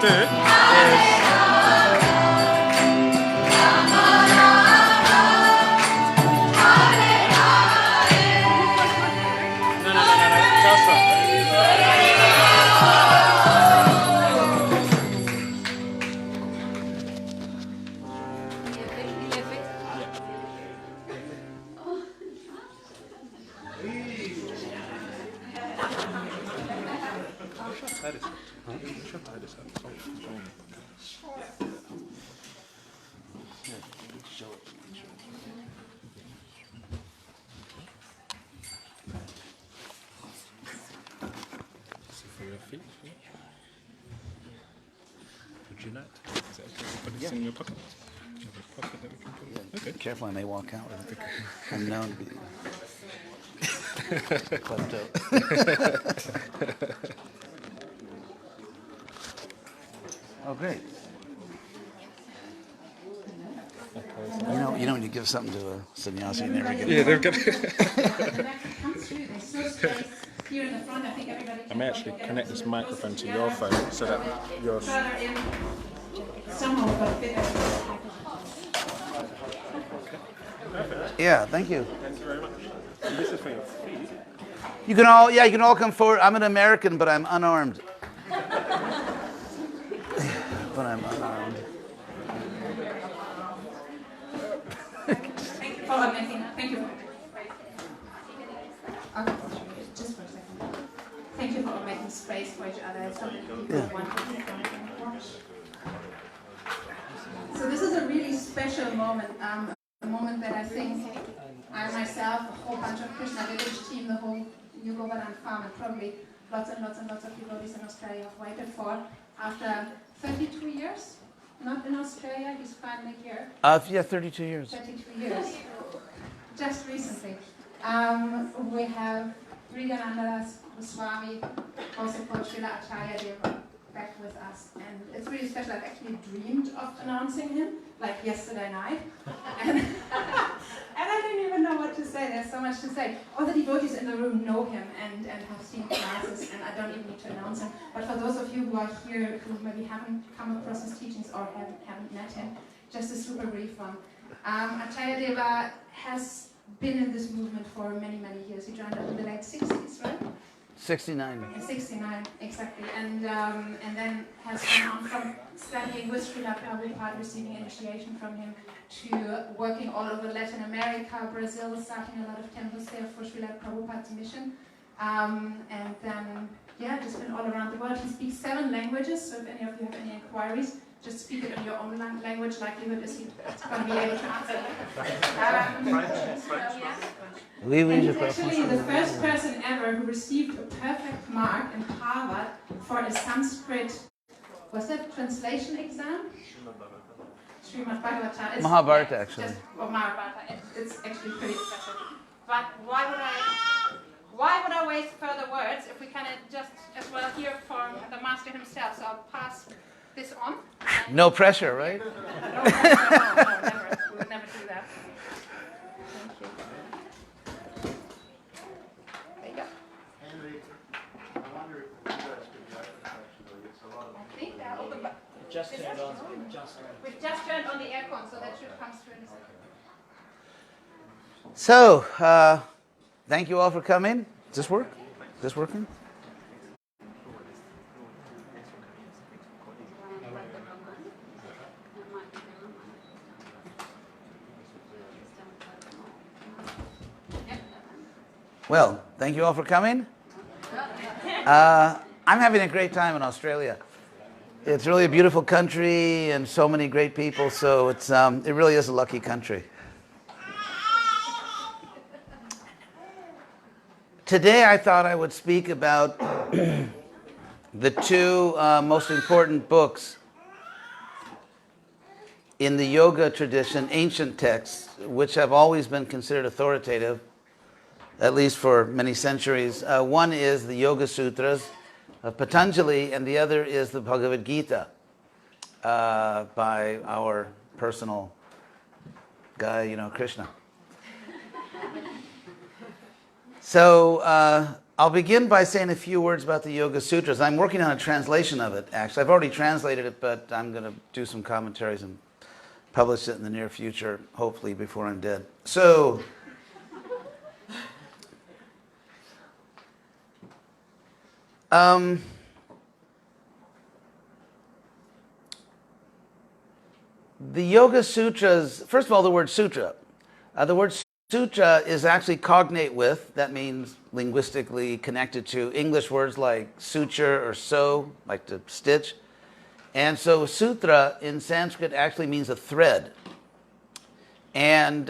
do is... Would you like? Is that okay? Put this in your pocket. Do you have a pocket that we can put it? Okay. Careful, I may walk out with it. I'm known to be klepto. Oh, great. You know when you give something to a sannyasi, you never get it. Yeah, they're good. I may actually connect this microphone to your phone so that yours. Yeah, thank you. Thank you very much. And this is for your feet. You can all come forward. I'm an American, but I'm unarmed. But I'm unarmed. Thank you for making. Thank you. Okay, just for a second. Thank you for making space for each other. So that people want to watch. So this is a really special moment. A moment that I think I myself, a whole bunch of Krishna village team, the whole New Govardhana farm, and probably lots and lots and lots of devotees in Australia have waited for. After 32 years, not in Australia, he's finally here. Yeah, 32 years. 32 years. Just recently. We have H.D.Goswami, also called Srila Acharya Deva, back with us. And it's really special. I've actually dreamed of announcing him, like yesterday night. And I didn't even know what to say. There's so much to say. All the devotees in the room know him and have seen classes, and I don't even need to announce him. But for those of you who are here who maybe haven't come across his teachings or haven't met him, just a super brief one. Acharya Deva has been in this movement for many, many years. He joined up in the late 60s, right? 69. 69, exactly. And then has gone on from studying with Srila Prabhupada, receiving initiation from him, to working all over Latin America, Brazil, starting a lot of temples there for Srila Prabhupada's mission. And then, just been all around the world. He speaks 7 languages, so if any of you have any inquiries, just speak it in your own language. Likelihood is he's going to be able to answer them. And he's actually the first person ever who received a perfect mark in Harvard for a Sanskrit, was that translation exam? Srimad Bhagavatam. Mahabharata, actually. Mahabharata. It's actually pretty impressive. But why would I waste further words if we can just as well hear from the master himself? So I'll pass this on. No pressure, right? No pressure. No, never. We would never do that. Thank you. There you go. Henry, I wonder if you guys could get actually. It's a lot of. I think they're open, but Just turned on. we've just turned on the aircon, so that should come through in a second. So, thank you all for coming. Does this work? Is this working? Well, thank you all for coming. I'm having a great time in Australia. It's really a beautiful country and so many great people, so it really is a lucky country. Today I thought I would speak about the 2 most important books in the yoga tradition, ancient texts, which have always been considered authoritative, at least for many centuries. One is the Yoga Sutras of Patanjali, and the other is the Bhagavad Gita by our personal guy, Krishna. So I'll begin by saying a few words about the Yoga Sutras. I'm working on a translation of it, actually. I've already translated it, but I'm going to do some commentaries and publish it in the near future, hopefully before I'm dead. So, the Yoga Sutras, first of all, the word sutra. The word sutra is actually cognate with, that means linguistically connected to English words like suture or sew, like to stitch. And so sutra in Sanskrit actually means a thread. And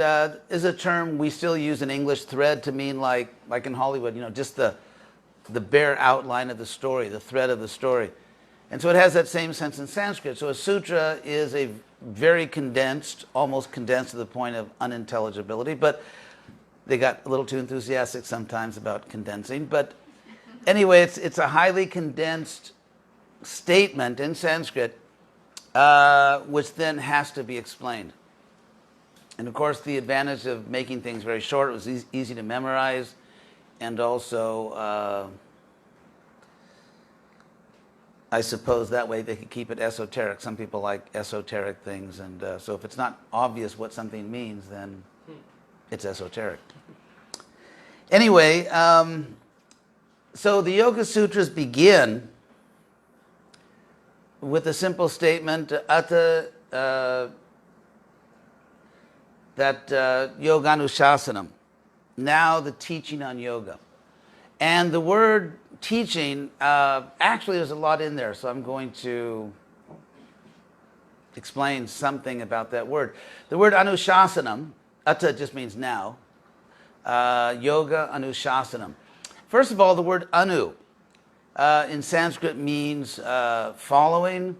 is a term we still use in English, thread, to mean like in Hollywood, just the bare outline of the story, the thread of the story. And so it has that same sense in Sanskrit. So a sutra is a very condensed, almost condensed to the point of unintelligibility, but they got a little too enthusiastic sometimes about condensing. But anyway, it's a highly condensed statement in Sanskrit, which then has to be explained. And of course, the advantage of making things very short, it was easy to memorize, and also I suppose that way they could keep it esoteric. Some people like esoteric things, and so if it's not obvious what something means, then it's esoteric. Anyway, so the Yoga Sutras begin with a simple statement, that yoganushasanam, now the teaching on yoga. And the word teaching, actually there's a lot in there, so I'm going to explain something about that word. The word anushasanam, atta just means now, yoga anushasanam. First of all, the word anu in Sanskrit means following,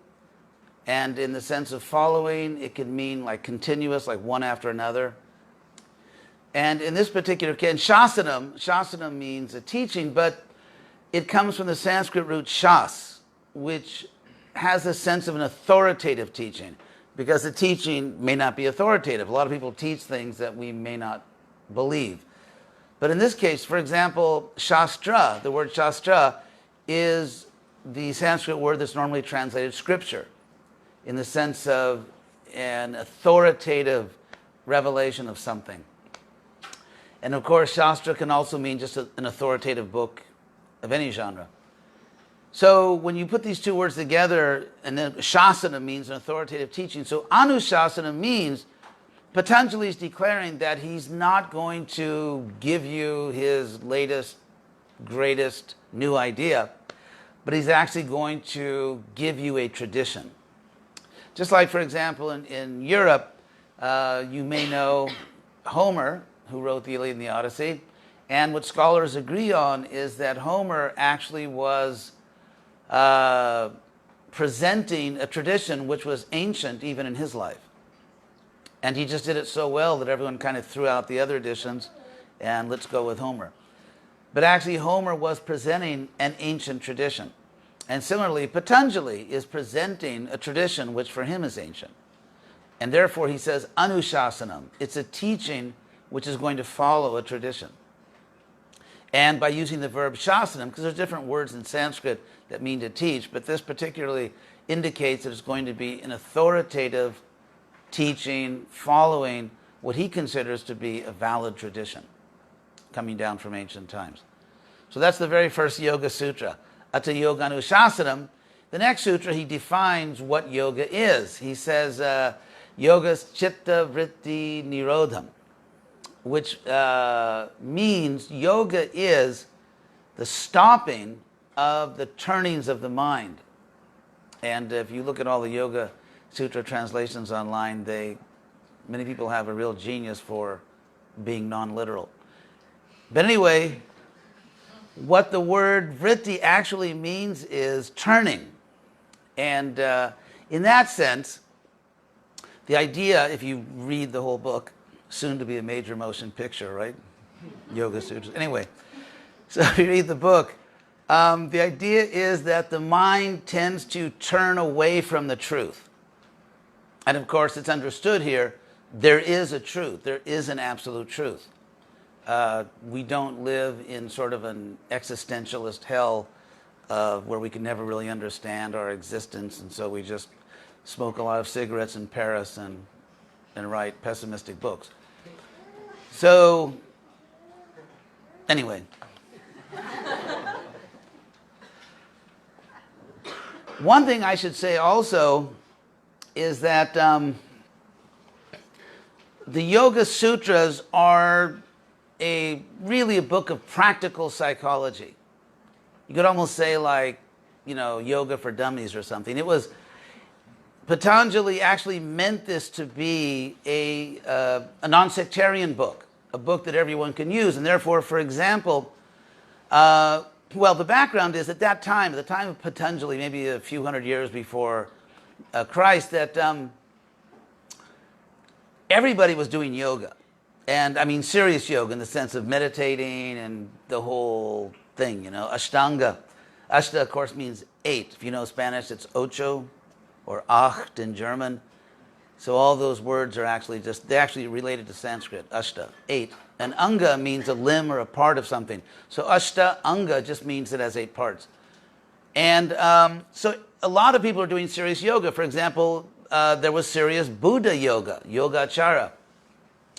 and in the sense of following, it can mean like continuous, like one after another. And in this particular case, shasanam means a teaching, but it comes from the Sanskrit root shas, which has a sense of an authoritative teaching, because the teaching may not be authoritative. A lot of people teach things that we may not believe. But in this case, for example, shastra, the word shastra is the Sanskrit word that's normally translated scripture, in the sense of an authoritative revelation of something. And of course, Shastra can also mean just an authoritative book of any genre. So when you put these two words together, and then Shasana means an authoritative teaching, so Anushasana means Patanjali is declaring that he's not going to give you his latest, greatest new idea, but he's actually going to give you a tradition. Just like, for example, in Europe, you may know Homer, who wrote the Iliad and the Odyssey. And what scholars agree on is that Homer actually was presenting a tradition which was ancient even in his life. And he just did it so well that everyone kind of threw out the other editions and let's go with Homer. But actually Homer was presenting an ancient tradition. And similarly, Patanjali is presenting a tradition which for him is ancient. And therefore he says Anushasanam. It's a teaching which is going to follow a tradition. And by using the verb shasanam, because there's different words in Sanskrit that mean to teach, but this particularly indicates that it's going to be an authoritative teaching following what he considers to be a valid tradition coming down from ancient times. So that's the very first Yoga Sutra. Atta yoganushasanam. The next sutra, he defines what yoga is. He says, yogas chitta vritti nirodham, which means yoga is the stopping of the turnings of the mind. And if you look at all the Yoga Sutra translations online, many people have a real genius for being non-literal. But anyway, what the word vritti actually means is turning. And in that sense, the idea, if you read the whole book, soon to be a major motion picture, right? Yoga Sutras. Anyway, so if you read the book, the idea is that the mind tends to turn away from the truth. And of course, it's understood here, there is a truth. There is an absolute truth. We don't live in sort of an existentialist hell where we can never really understand our existence, and so we just smoke a lot of cigarettes in Paris and write pessimistic books. So, anyway. One thing I should say also is that the Yoga Sutras are really a book of practical psychology. You could almost say like, yoga for dummies or something. It was, Patanjali actually meant this to be a non-sectarian book, a book that everyone can use. And therefore, for example, the background is at the time of Patanjali, maybe a few hundred years before Christ, that everybody was doing yoga. And I mean serious yoga in the sense of meditating and the whole thing, Ashtanga. Ashta, of course, means 8. If you know Spanish, it's ocho or acht in German. So all those words are actually they're actually related to Sanskrit, Ashta, 8. And Anga means a limb or a part of something. So Ashta, Anga just means it has 8 parts. And so a lot of people are doing serious yoga. For example, there was serious Buddha yoga, Yogachara,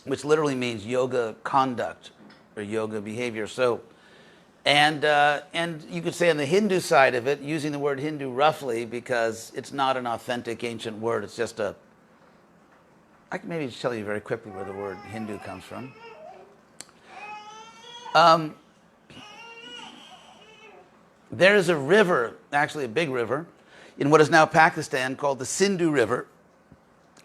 which literally means yoga conduct or yoga behavior. So, and you could say on the Hindu side of it, using the word Hindu roughly because it's not an authentic ancient word. It's just I can maybe just tell you very quickly where the word Hindu comes from. There is a river, actually a big river, in what is now Pakistan called the Sindhu River.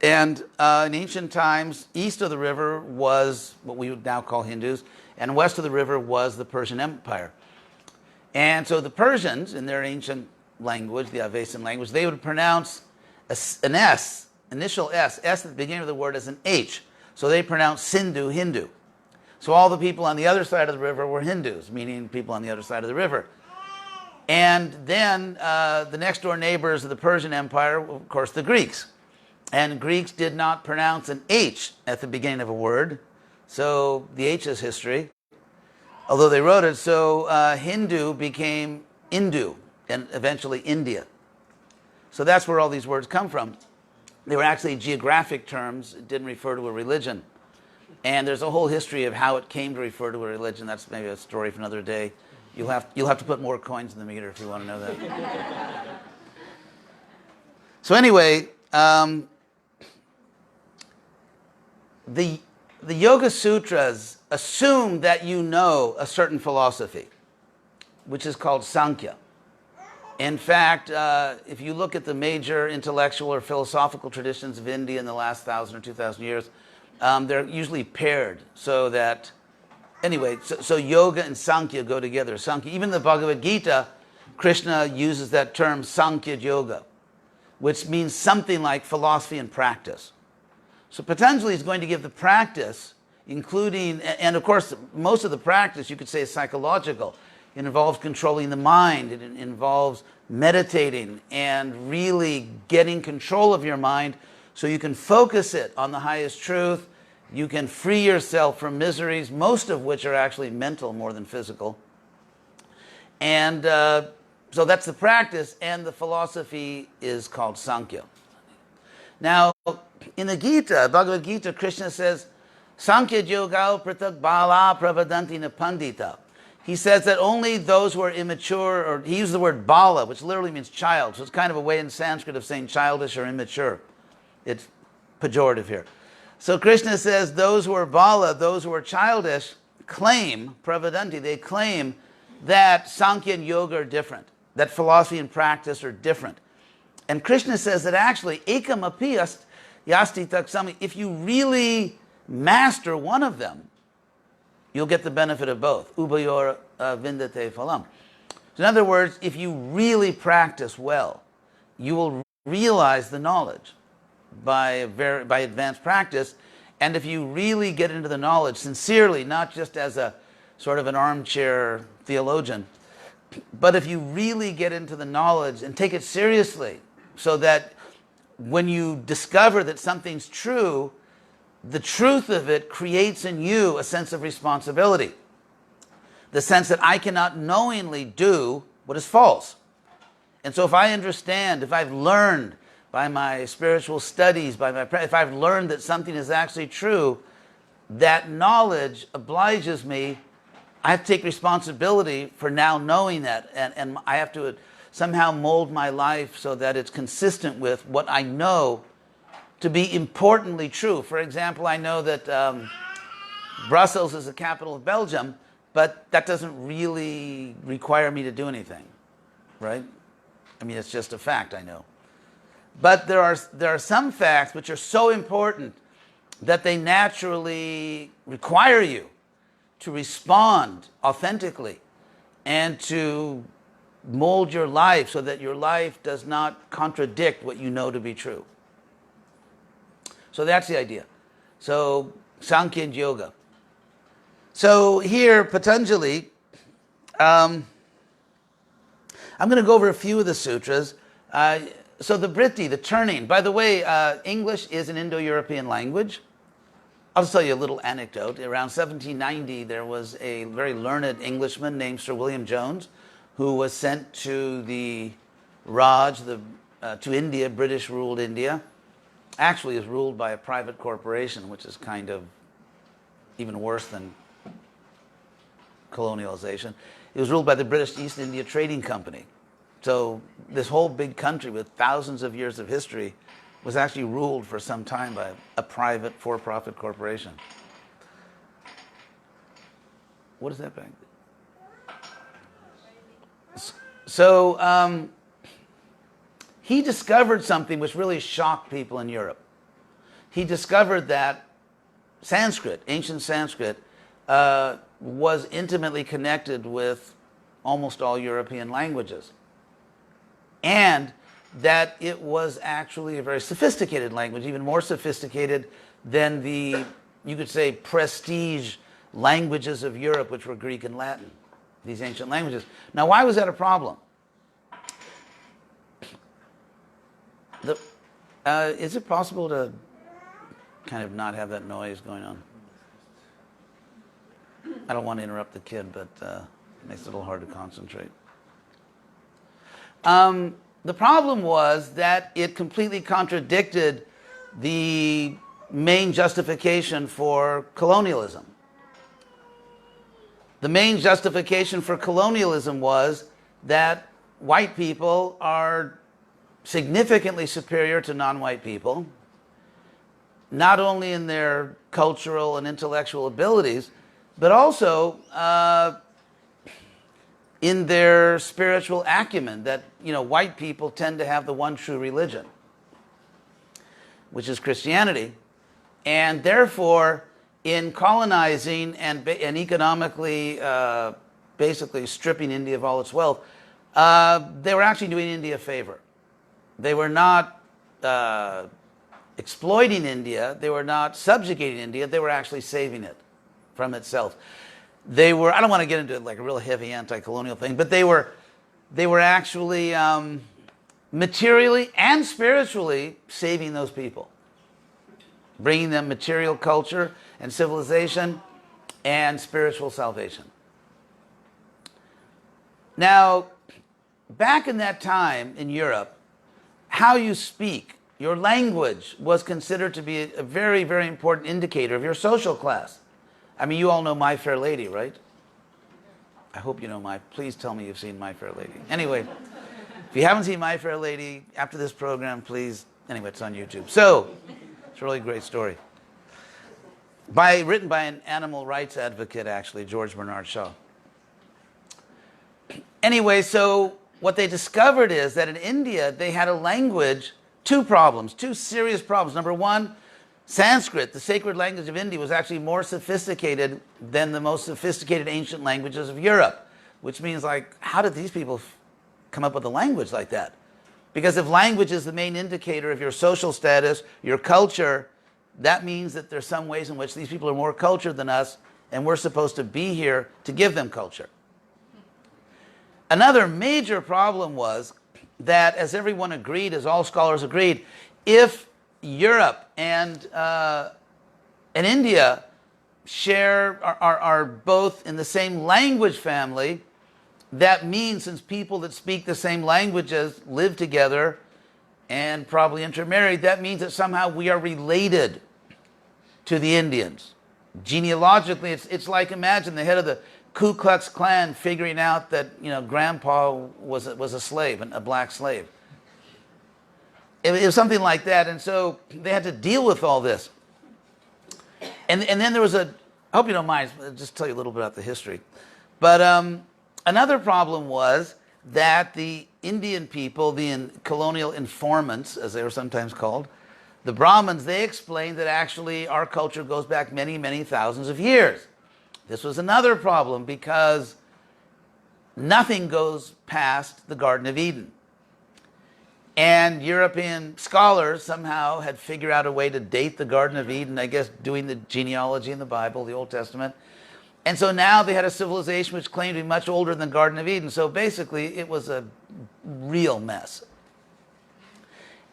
And in ancient times, east of the river was what we would now call Hindus, and west of the river was the Persian Empire. And so the Persians, in their ancient language, the Avesan language, they would pronounce an S, initial S at the beginning of the word as an H. So they pronounced Sindhu, Hindu. So all the people on the other side of the river were Hindus, meaning people on the other side of the river. And then the next door neighbors of the Persian Empire, of course, the Greeks. And Greeks did not pronounce an H at the beginning of a word. So the H is history, although they wrote it. So Hindu became Indu and eventually India. So that's where all these words come from. They were actually geographic terms. It didn't refer to a religion. And there's a whole history of how it came to refer to a religion. That's maybe a story for another day. You'll have to put more coins in the meter if you want to know that. So anyway, the Yoga Sutras assume that you know a certain philosophy, which is called Sankhya. In fact, if you look at the major intellectual or philosophical traditions of India in the last 1,000 or 2,000 years, they're usually paired so that, anyway, so yoga and Sankhya go together. Sankhya, even the Bhagavad Gita, Krishna uses that term Sankhya Yoga, which means something like philosophy and practice. So Patanjali is going to give the practice, including, and of course, most of the practice you could say is psychological. It involves controlling the mind. It involves meditating and really getting control of your mind so you can focus it on the highest truth. You can free yourself from miseries, most of which are actually mental more than physical. And so that's the practice, and the philosophy is called Sankhya. Now, in the Gita, Bhagavad Gita, Krishna says, Sankhya yoga pratak bala pravadanti na pandita. He says that only those who are immature, or he used the word bala, which literally means child. So it's kind of a way in Sanskrit of saying childish or immature. It's pejorative here. So Krishna says those who are bala, those who are childish, claim, pravadanti, they claim that Sankhya and yoga are different, that philosophy and practice are different. And Krishna says that actually, ekam api yasti taksami, if you really master one of them, you'll get the benefit of both. Ubayor vindate phalam. So in other words, if you really practice well, you will realize the knowledge by advanced practice. And if you really get into the knowledge sincerely, not just as a sort of an armchair theologian, but if you really get into the knowledge and take it seriously, so that when you discover that something's true, the truth of it creates in you a sense of responsibility. The sense that I cannot knowingly do what is false. And so if I understand, if I've learned by my spiritual studies, if I've learned that something is actually true, that knowledge obliges me. I have to take responsibility for now knowing that, and I have to somehow mold my life so that it's consistent with what I know to be importantly true. For example, I know that Brussels is the capital of Belgium, but that doesn't really require me to do anything, right? I mean, it's just a fact, I know. But there are some facts which are so important that they naturally require you to respond authentically and to mold your life so that your life does not contradict what you know to be true. So that's the idea. So Sankhya and Yoga. So here, Patanjali, I'm going to go over a few of the sutras. So the Britti, the turning. By the way, English is an Indo-European language. I'll just tell you a little anecdote. Around 1790, there was a very learned Englishman named Sir William Jones, who was sent to the Raj, to India, British-ruled India. Actually, is ruled by a private corporation, which is kind of even worse than colonialization. It was ruled by the British East India Trading Company. So this whole big country with thousands of years of history was actually ruled for some time by a private for-profit corporation. What is that back? So he discovered something which really shocked people in Europe. He discovered that Sanskrit, ancient Sanskrit, was intimately connected with almost all European languages. And that it was actually a very sophisticated language, even more sophisticated than the, you could say, prestige languages of Europe, which were Greek and Latin, these ancient languages. Now, why was that a problem? Is it possible to kind of not have that noise going on? I don't want to interrupt the kid, but it makes it a little hard to concentrate. The problem was that it completely contradicted the main justification for colonialism. The main justification for colonialism was that white people are significantly superior to non-white people, not only in their cultural and intellectual abilities, but also in their spiritual acumen, that, you know, white people tend to have the one true religion, which is Christianity. And therefore, in colonizing and economically basically stripping India of all its wealth, they were actually doing India a favor. They were not exploiting India. They were not subjugating India. They were actually saving it from itself. They were, I don't want to get into like a real heavy anti-colonial thing, but they were actually materially and spiritually saving those people, bringing them material culture and civilization and spiritual salvation. Now, back in that time in Europe, how you speak, your language was considered to be a very, very important indicator of your social class. I mean, you all know My Fair Lady, right? I hope you know please tell me you've seen My Fair Lady. Anyway, if you haven't seen My Fair Lady, after this program, please, anyway, it's on YouTube. So, it's a really great story. Written by an animal rights advocate, actually, George Bernard Shaw. Anyway, so what they discovered is that in India, they had a language, two serious problems. Number one, Sanskrit, the sacred language of India, was actually more sophisticated than the most sophisticated ancient languages of Europe, which means, like, how did these people come up with a language like that? Because if language is the main indicator of your social status, your culture, that means that there's some ways in which these people are more cultured than us, and we're supposed to be here to give them culture. Another major problem was that, as everyone agreed, as all scholars agreed, if Europe and and India are both in the same language family. That means, since people that speak the same languages live together and probably intermarried, that means that somehow we are related to the Indians. Genealogically, it's like, imagine the head of the Ku Klux Klan figuring out that, you know, grandpa was a slave, a black slave. It was something like that, and so they had to deal with all this. And then there was I hope you don't mind, I'll just tell you a little bit about the history. But another problem was that the Indian people, the colonial informants, as they were sometimes called, the Brahmins, they explained that actually our culture goes back many, many thousands of years. This was another problem because nothing goes past the Garden of Eden. And European scholars somehow had figured out a way to date the Garden of Eden, I guess doing the genealogy in the Bible, the Old Testament. And so now they had a civilization which claimed to be much older than the Garden of Eden. So basically it was a real mess.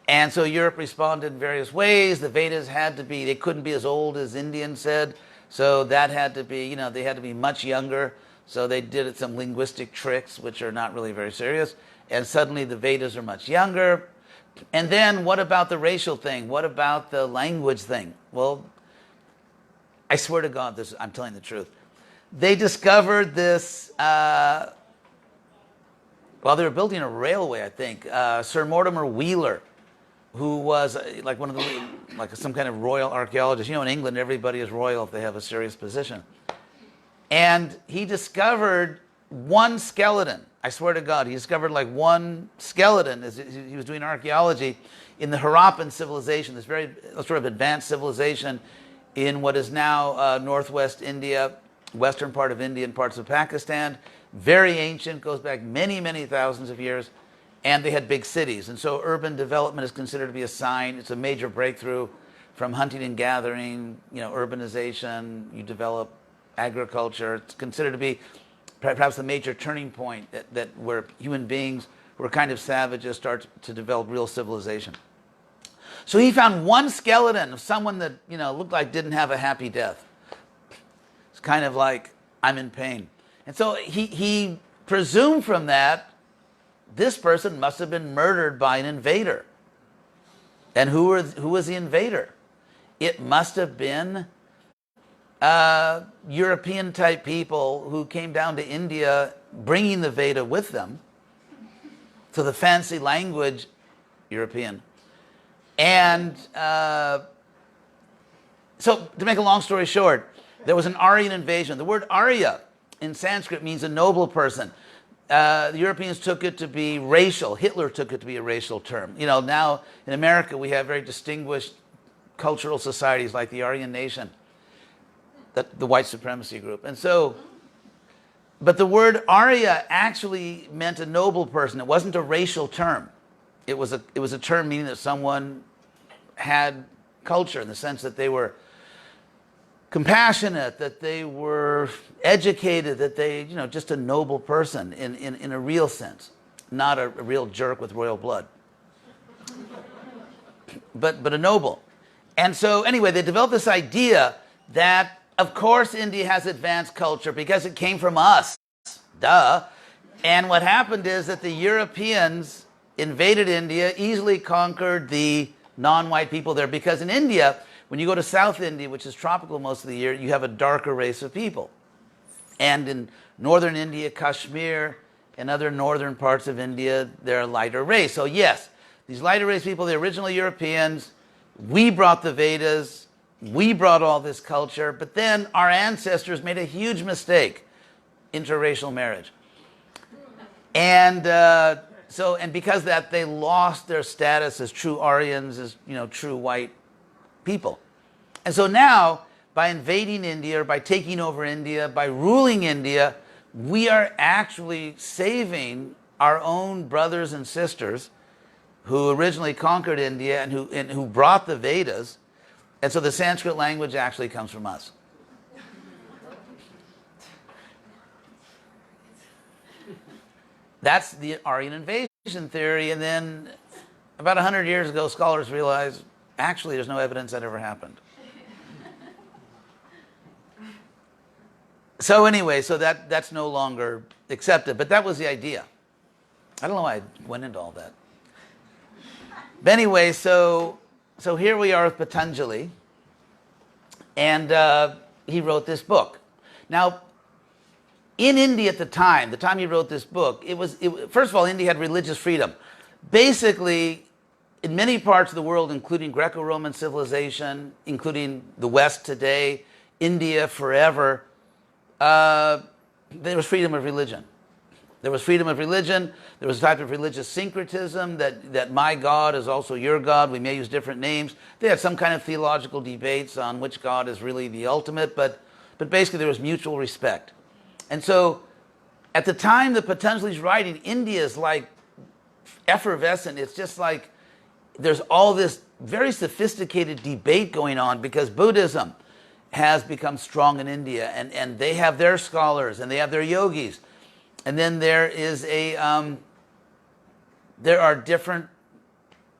And so Europe responded in various ways. The Vedas had to be, they couldn't be as old as Indians said. So that had to be, you know, they had to be much younger. So they did some linguistic tricks, which are not really very serious. And suddenly the Vedas are much younger. And then what about the racial thing? What about the language thing? Well, I swear to God, I'm telling the truth. They discovered this, while they were building a railway, I think, Sir Mortimer Wheeler, who was like one of the, like some kind of royal archaeologist. You know, in England, everybody is royal if they have a serious position. And he discovered one skeleton. I swear to God, he discovered like one skeleton as he was doing archaeology in the Harappan civilization, this very sort of advanced civilization in what is now northwest India, western part of India and parts of Pakistan. Very ancient, goes back many, many thousands of years. And they had big cities. And so urban development is considered to be a sign. It's a major breakthrough from hunting and gathering, you know, urbanization. You develop agriculture. It's considered to be perhaps the major turning point that where human beings who are kind of savages start to develop real civilization. So he found one skeleton of someone that, you know, looked like didn't have a happy death. It's kind of like, I'm in pain. And so he presumed from that this person must have been murdered by an invader. And who was the invader? It must have been European-type people who came down to India bringing the Veda with them. So the fancy language, European. And so to make a long story short, there was an Aryan invasion. The word Arya in Sanskrit means a noble person. The Europeans took it to be racial. Hitler took it to be a racial term. You know, now in America we have very distinguished cultural societies like the Aryan Nation, the white supremacy group. And so, but the word Arya actually meant a noble person. It wasn't a racial term. It was a term meaning that someone had culture in the sense that they were compassionate, that they were educated, that they, you know, just a noble person in a real sense, not a real jerk with royal blood, but a noble. And so anyway, they developed this idea that, of course, India has advanced culture because it came from us, duh. And what happened is that the Europeans invaded India, easily conquered the non-white people there, because in India, when you go to South India, which is tropical most of the year, you have a darker race of people. And in northern India, Kashmir, and other northern parts of India, they're a lighter race. So yes, these lighter race people, the original Europeans, we brought the Vedas, we brought all this culture, but then our ancestors made a huge mistake, interracial marriage. And and because of that, they lost their status as true Aryans, as, you know, true white people. And so now, by invading India, or by taking over India, by ruling India, we are actually saving our own brothers and sisters who originally conquered India and who brought the Vedas. And so the Sanskrit language actually comes from us. That's the Aryan invasion theory. And then about 100 years ago, scholars realized, actually, there's no evidence that ever happened. So anyway, so that's no longer accepted, but that was the idea. I don't know why I went into all that. But anyway, so here we are with Patanjali, and he wrote this book. Now, in India at the time he wrote this book, first of all, India had religious freedom. Basically, in many parts of the world, including Greco-Roman civilization, including the West today, India forever, there was freedom of religion. There was freedom of religion. There was a type of religious syncretism that my God is also your God. We may use different names. They had some kind of theological debates on which God is really the ultimate, but basically there was mutual respect. And so at the time that Patanjali's writing, India is like effervescent. It's just like there's all this very sophisticated debate going on because Buddhism has become strong in India, and they have their scholars and they have their yogis. And then there are different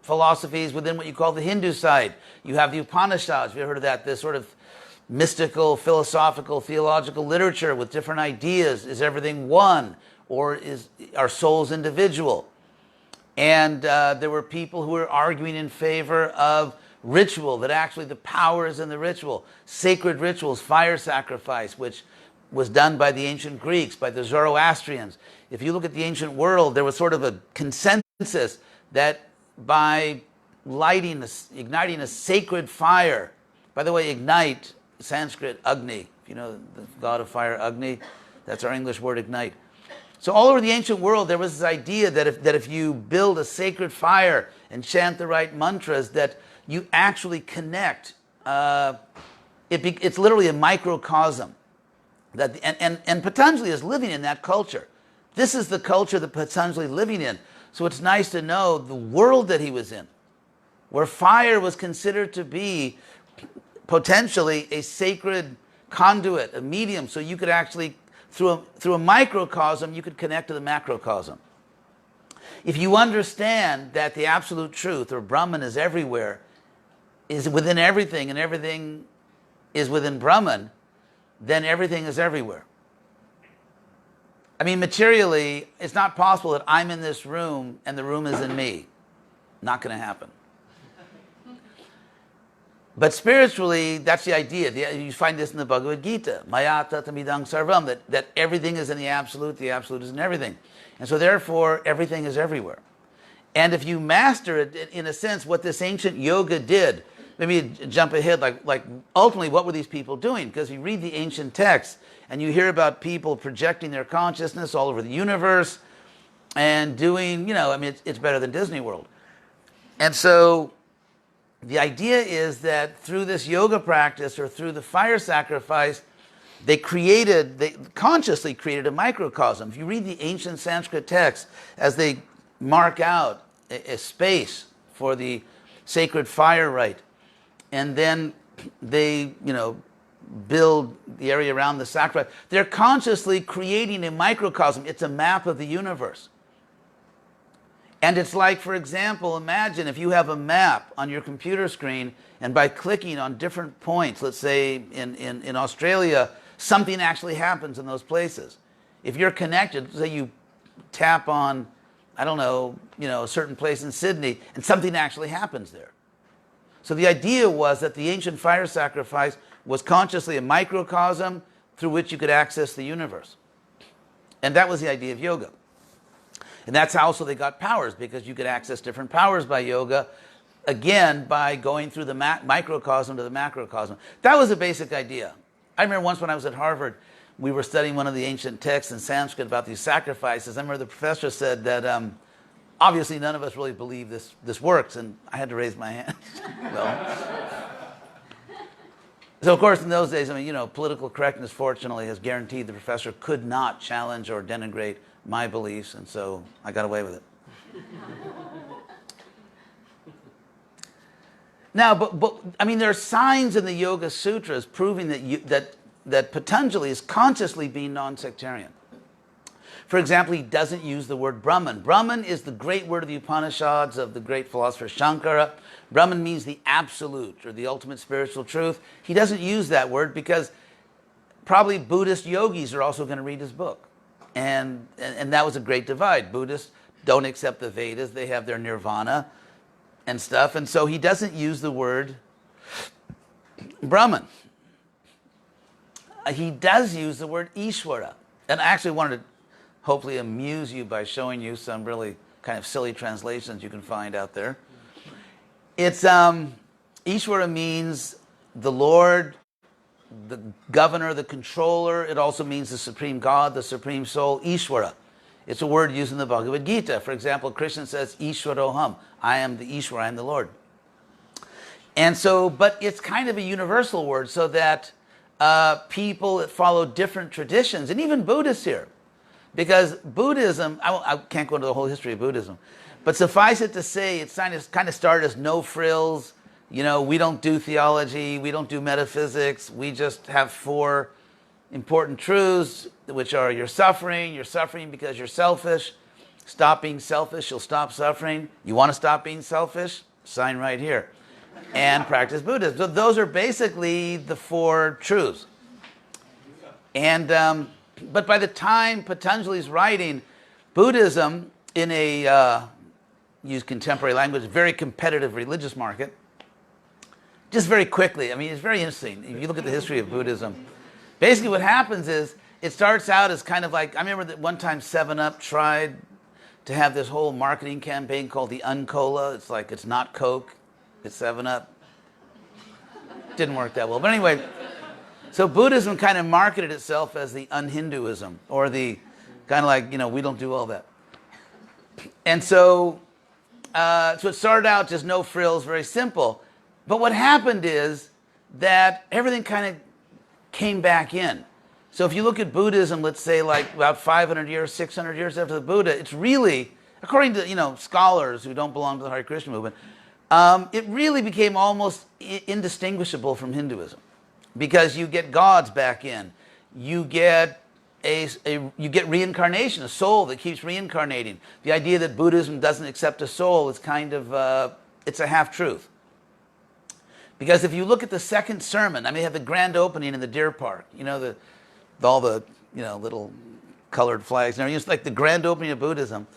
philosophies within what you call the Hindu side. You have the Upanishads. Have you heard of that? This sort of mystical, philosophical, theological literature with different ideas. Is everything one, or are souls individual? And there were people who were arguing in favor of ritual, that actually the power is in the ritual. Sacred rituals, fire sacrifice, which was done by the ancient Greeks, by the Zoroastrians. If you look at the ancient world, there was sort of a consensus that by igniting a sacred fire, by the way, ignite, Sanskrit, Agni, if you know the god of fire, Agni, that's our English word, ignite. So all over the ancient world, there was this idea that if you build a sacred fire and chant the right mantras, that you actually connect. It's literally a microcosm. And Patanjali is living in that culture. This is the culture that Patanjali is living in. So it's nice to know the world that he was in, where fire was considered to be potentially a sacred conduit, a medium, so you could actually, through a microcosm, you could connect to the macrocosm. If you understand that the absolute truth, or Brahman, is everywhere, is within everything, and everything is within Brahman, then everything is everywhere. I mean, materially, it's not possible that I'm in this room and the room is in me. Not going to happen. But spiritually, that's the idea. You find this in the Bhagavad Gita. Maya tatamidang sarvam, that everything is in the absolute is in everything. And so therefore, everything is everywhere. And if you master it, in a sense, what this ancient yoga did, let me jump ahead, like ultimately, what were these people doing? Because you read the ancient texts, and you hear about people projecting their consciousness all over the universe, and doing, it's better than Disney World. And so the idea is that through this yoga practice, or through the fire sacrifice, they consciously created a microcosm. If you read the ancient Sanskrit texts, as they mark out a space for the sacred fire rite, and then they, build the area around the sacrifice, they're consciously creating a microcosm. It's a map of the universe. And it's like, for example, imagine if you have a map on your computer screen, and by clicking on different points, let's say in Australia, something actually happens in those places. If you're connected, say you tap on, a certain place in Sydney, and something actually happens there. So the idea was that the ancient fire sacrifice was consciously a microcosm through which you could access the universe. And that was the idea of yoga. And that's how also they got powers, because you could access different powers by yoga, again, by going through the microcosm to the macrocosm. That was the basic idea. I remember once when I was at Harvard, we were studying one of the ancient texts in Sanskrit about these sacrifices. I remember the professor said that obviously none of us really believe this works, and I had to raise my hand. So of course in those days, political correctness fortunately has guaranteed the professor could not challenge or denigrate my beliefs, and so I got away with it. Now, but there are signs in the Yoga Sutras proving that Patanjali is consciously being non-sectarian. For example, he doesn't use the word Brahman. Brahman is the great word of the Upanishads of the great philosopher Shankara. Brahman means the absolute, or the ultimate spiritual truth. He doesn't use that word because probably Buddhist yogis are also going to read his book. And that was a great divide. Buddhists don't accept the Vedas. They have their nirvana and stuff. And so he doesn't use the word Brahman. He does use the word Ishvara. And I actually wanted to hopefully amuse you by showing you some really kind of silly translations you can find out there. It's Ishvara means the Lord, the governor, the controller. It also means the supreme God, the supreme soul, Ishvara. It's a word used in the Bhagavad Gita. For example, Krishna says, Ishvaroham, I am the Ishvara, I am the Lord. And so, but it's kind of a universal word, so that people that follow different traditions, and even Buddhists here, because Buddhism, I can't go into the whole history of Buddhism, but suffice it to say, it's kind of started as no frills. You know, we don't do theology, we don't do metaphysics, we just have 4 important truths, which are you're suffering because you're selfish. Stop being selfish, you'll stop suffering. You want to stop being selfish? Sign right here. And practice Buddhism. So those are basically the 4 truths. And but by the time Patanjali's writing, Buddhism, in a use contemporary language, very competitive religious market, just very quickly. I mean, it's very interesting. If you look at the history of Buddhism, basically what happens is it starts out as kind of like, I remember that one time 7-Up tried to have this whole marketing campaign called the Uncola. It's like, it's not Coke, it's 7-Up. Didn't work that well. But anyway, so Buddhism kind of marketed itself as the un-Hinduism, or the kind of like, you know, we don't do all that. And so, so it started out just no frills, very simple. But what happened is that everything kind of came back in. So if you look at Buddhism, let's say like about 500 years, 600 years after the Buddha, it's really, according to, you know, scholars who don't belong to the Hare Krishna movement, it really became almost indistinguishable from Hinduism, because you get gods back in, you get you get reincarnation, a soul that keeps reincarnating. The idea that Buddhism doesn't accept a soul is kind of it's a half truth. Because if you look at the second sermon, I mean, they have the grand opening in the deer park, you know, all the, you know, little colored flags and everything. It's like the grand opening of Buddhism.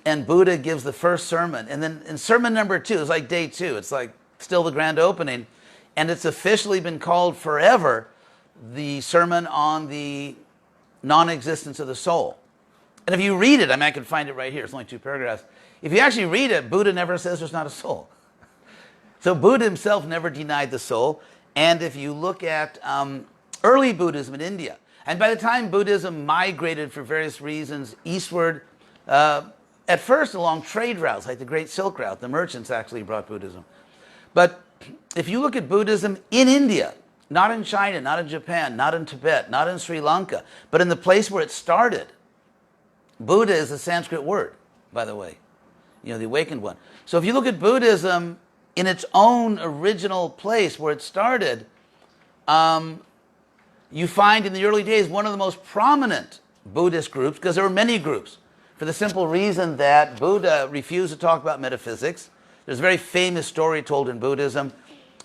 And Buddha gives the first sermon. And then in sermon number 2, it's like day 2. It's like still the grand opening. And it's officially been called forever the sermon on the non-existence of the soul. And if you read it, I mean, I can find it right here. It's only 2 paragraphs. If you actually read it, Buddha never says there's not a soul. So Buddha himself never denied the soul. And if you look at early Buddhism in India, and by the time Buddhism migrated for various reasons eastward, at first along trade routes, like the Great Silk Route, the merchants actually brought Buddhism. But if you look at Buddhism in India, not in China, not in Japan, not in Tibet, not in Sri Lanka, but in the place where it started, Buddha is a Sanskrit word, by the way, you know, the awakened one. So if you look at Buddhism in its own original place where it started, you find in the early days one of the most prominent Buddhist groups, because there were many groups, for the simple reason that Buddha refused to talk about metaphysics. There's a very famous story told in Buddhism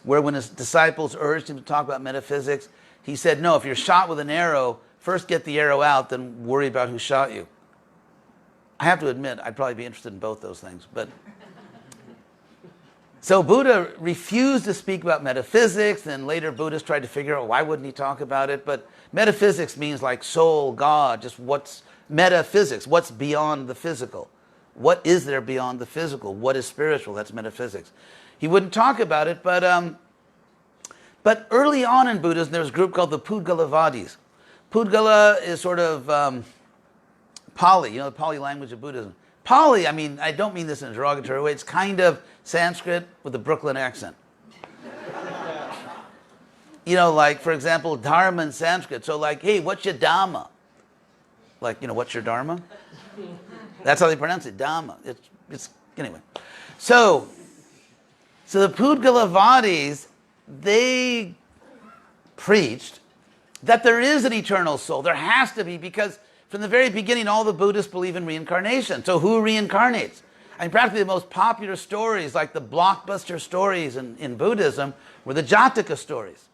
where when his disciples urged him to talk about metaphysics, he said, no, if you're shot with an arrow, first get the arrow out, then worry about who shot you. I have to admit, I'd probably be interested in both those things, but so Buddha refused to speak about metaphysics, and later Buddhists tried to figure out why wouldn't he talk about it. But metaphysics means like soul, God, just what's metaphysics, what's beyond the physical. What is there beyond the physical? What is spiritual? That's metaphysics. He wouldn't talk about it, but early on in Buddhism, there was a group called the Pudgalavadis. Pudgala is sort of Pali, you know, the Pali language of Buddhism. Pali, I mean, I don't mean this in a derogatory way, it's kind of Sanskrit with a Brooklyn accent. You know, like, for example, Dharma in Sanskrit. So like, hey, what's your Dhamma? Like, you know, what's your Dharma? That's how they pronounce it, Dhamma. It's anyway. So the Pudgalavadis, they preached that there is an eternal soul. There has to be, because from the very beginning, all the Buddhists believe in reincarnation. So who reincarnates? I mean, practically the most popular stories, like the blockbuster stories in Buddhism, were the Jataka stories.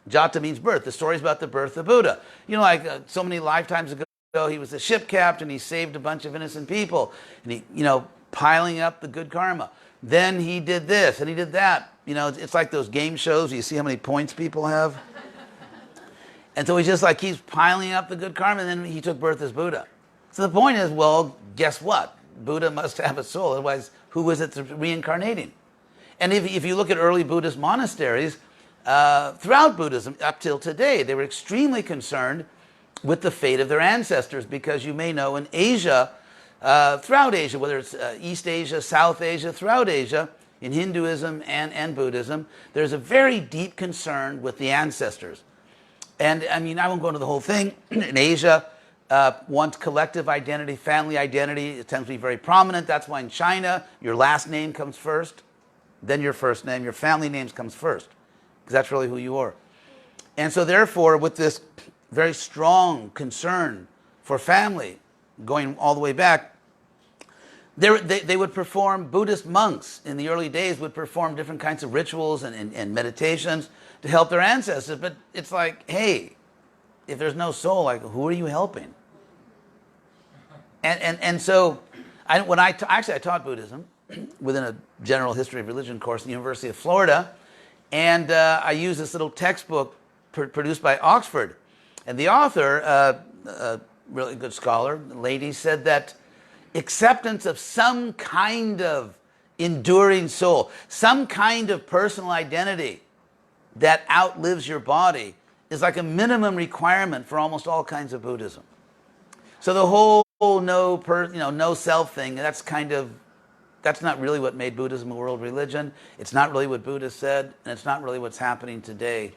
Jata means birth. The story's about the birth of Buddha. You know, like so many lifetimes ago, he was a ship captain. He saved a bunch of innocent people. And he, you know, piling up the good karma. Then he did this and he did that. You know, it's like those game shows. You see how many points people have? And so he just like keeps piling up the good karma, and then he took birth as Buddha. So the point is, well, guess what? Buddha must have a soul. Otherwise, who is it reincarnating? And if you look at early Buddhist monasteries, throughout Buddhism up till today, they were extremely concerned with the fate of their ancestors, because you may know in Asia, throughout Asia, whether it's East Asia, South Asia, throughout Asia, in Hinduism and Buddhism, there's a very deep concern with the ancestors. And I mean, I won't go into the whole thing. In Asia, one's collective identity, family identity, it tends to be very prominent. That's why in China, your last name comes first, then your first name. Your family names comes first, because that's really who you are. And so therefore, with this very strong concern for family, going all the way back, they would perform, Buddhist monks in the early days would perform different kinds of rituals and meditations to help their ancestors. But it's like, hey, if there's no soul, like, who are you helping? And so, I taught Buddhism within a general history of religion course at the University of Florida, and I used this little textbook produced by Oxford. And the author, a really good scholar, the lady, said that acceptance of some kind of enduring soul, some kind of personal identity that outlives your body, is like a minimum requirement for almost all kinds of Buddhism. So the whole no self thing, that's not really what made Buddhism a world religion. It's not really what Buddha said, and it's not really what's happening today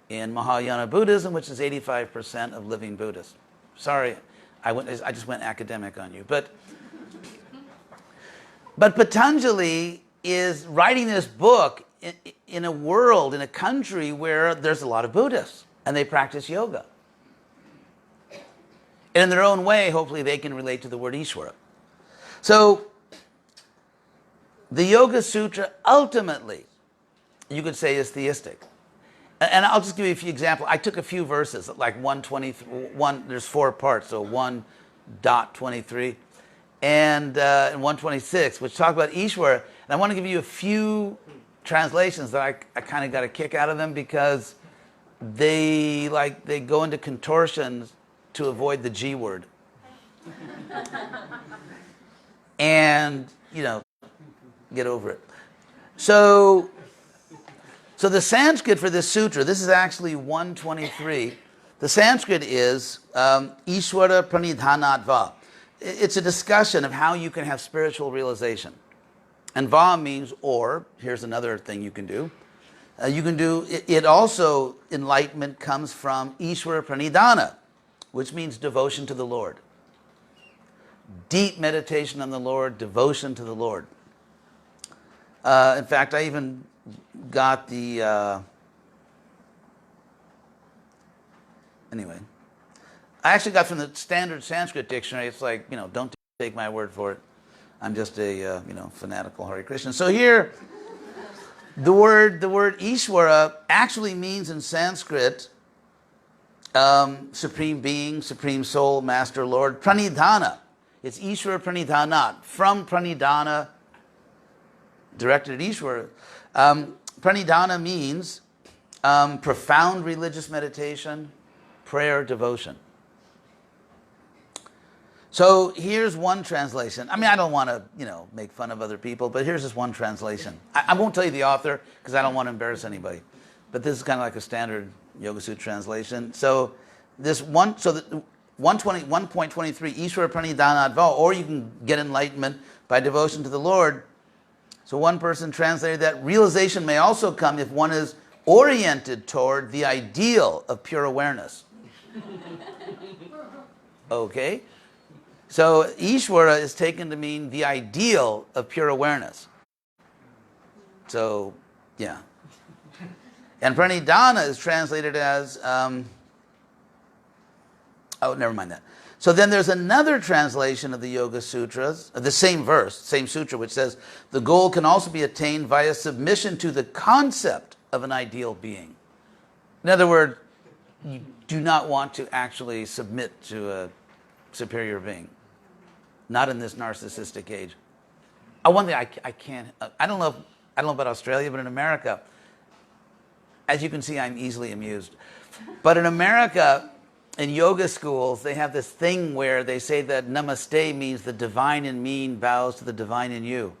in Mahayana Buddhism, which is 85% of living Buddhists. Sorry, I just went academic on you. But Patanjali is writing this book in a world, in a country where there's a lot of Buddhists, and they practice yoga. And in their own way, hopefully they can relate to the word Ishvara. So, the Yoga Sutra ultimately, you could say, is theistic. And I'll just give you a few examples. I took a few verses, like 121, there's 4 parts, so 1.23, and 126, which talk about Ishvara. And I want to give you a few translations that I kind of got a kick out of them, because they go into contortions to avoid the G word. And, get over it. So the Sanskrit for this sutra, this is actually 123. The Sanskrit is Ishvara Pranidhanatva. It's a discussion of how you can have spiritual realization. And va means or. Here's another thing you can do. It also, enlightenment comes from Ishvara Pranidhana, which means devotion to the Lord. Deep meditation on the Lord, devotion to the Lord. In fact, I even got the... anyway. I actually got from the standard Sanskrit dictionary. It's like, don't take my word for it. I'm just a, fanatical Hare Krishna. So here, the word Ishvara actually means in Sanskrit supreme being, supreme soul, master, Lord. Pranidhana. It's Ishvara Pranidhanat. From Pranidhana, directed at Ishvara. Pranidhana means profound religious meditation, prayer, devotion. So here's one translation. I mean, I don't want to, make fun of other people, but here's just one translation. I won't tell you the author because I don't want to embarrass anybody. But this is kind of like a standard Yoga Sutra translation. So this one, so the 1.23 Ishvara Pranidhanatva, or you can get enlightenment by devotion to the Lord. So one person translated that realization may also come if one is oriented toward the ideal of pure awareness. Okay? So Ishvara is taken to mean the ideal of pure awareness. So, yeah. And Pranidhana is translated as, never mind that. So then there's another translation of the Yoga Sutras, the same verse, same sutra, which says, the goal can also be attained via submission to the concept of an ideal being. In other words, you do not want to actually submit to a superior being. Not in this narcissistic age. One thing I can't, I don't know about Australia, but in America, as you can see, I'm easily amused. But in America, in yoga schools, they have this thing where they say that namaste means the divine in me bows to the divine in you.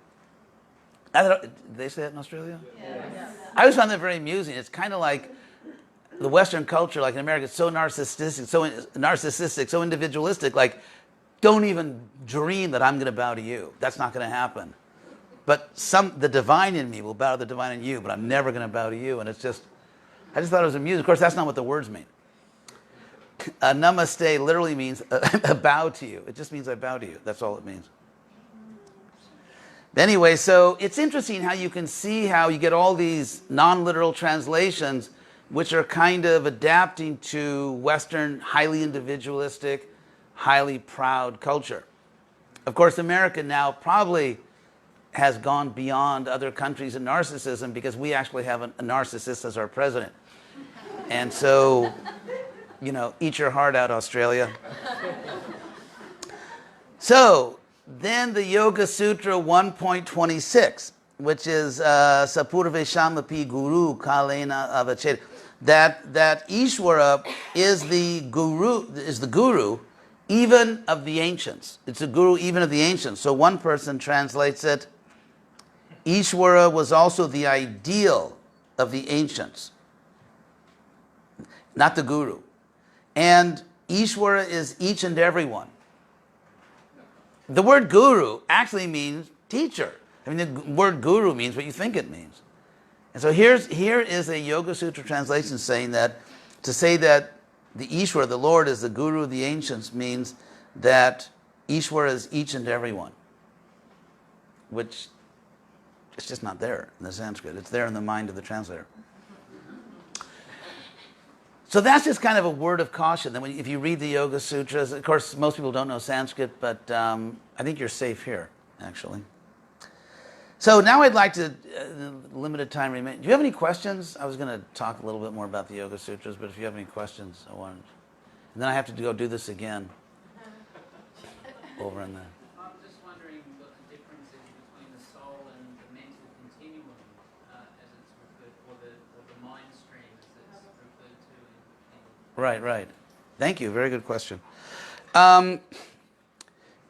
Did they say that in Australia? Yeah. I always found that very amusing. It's kind of like the Western culture, like in America, it's so narcissistic, so individualistic. Like, don't even dream that I'm going to bow to you. That's not going to happen. But the divine in me will bow to the divine in you, but I'm never going to bow to you. And it's just, I just thought it was amusing. Of course, that's not what the words mean. Namaste literally means a bow to you. It just means I bow to you. That's all it means. Anyway, so it's interesting how you can see how you get all these non-literal translations which are kind of adapting to Western, highly individualistic, highly proud culture. Of course, America now probably has gone beyond other countries in narcissism because we actually have a narcissist as our president. And so, you know, eat your heart out, Australia. So, then the Yoga Sutra 1.26, which is Sapurveshamapi Guru Kalena Avacheta, that Ishvara is the guru even of the ancients. It's a guru even of the ancients. So one person translates it, Ishvara was also the ideal of the ancients, not the guru. And Ishvara is each and every one. The word guru actually means teacher. I mean, the word guru means what you think it means. And so here is a Yoga Sutra translation saying that, to say that the Ishvara, the Lord, is the guru of the ancients means that Ishvara is each and every one. Which it's just not there in the Sanskrit. It's there in the mind of the translator. So that's just kind of a word of caution. That if you read the Yoga Sutras, of course, most people don't know Sanskrit, but I think you're safe here, actually. So now I'd like to, limited time remains. Do you have any questions? I was going to talk a little bit more about the Yoga Sutras, but if you have any questions, I wanted. And then I have to go do this again. Over in the. I'm just wondering what the difference is between the soul and the mental continuum, as it's referred, or the mind stream as it's referred to. Right. Thank you. Very good question.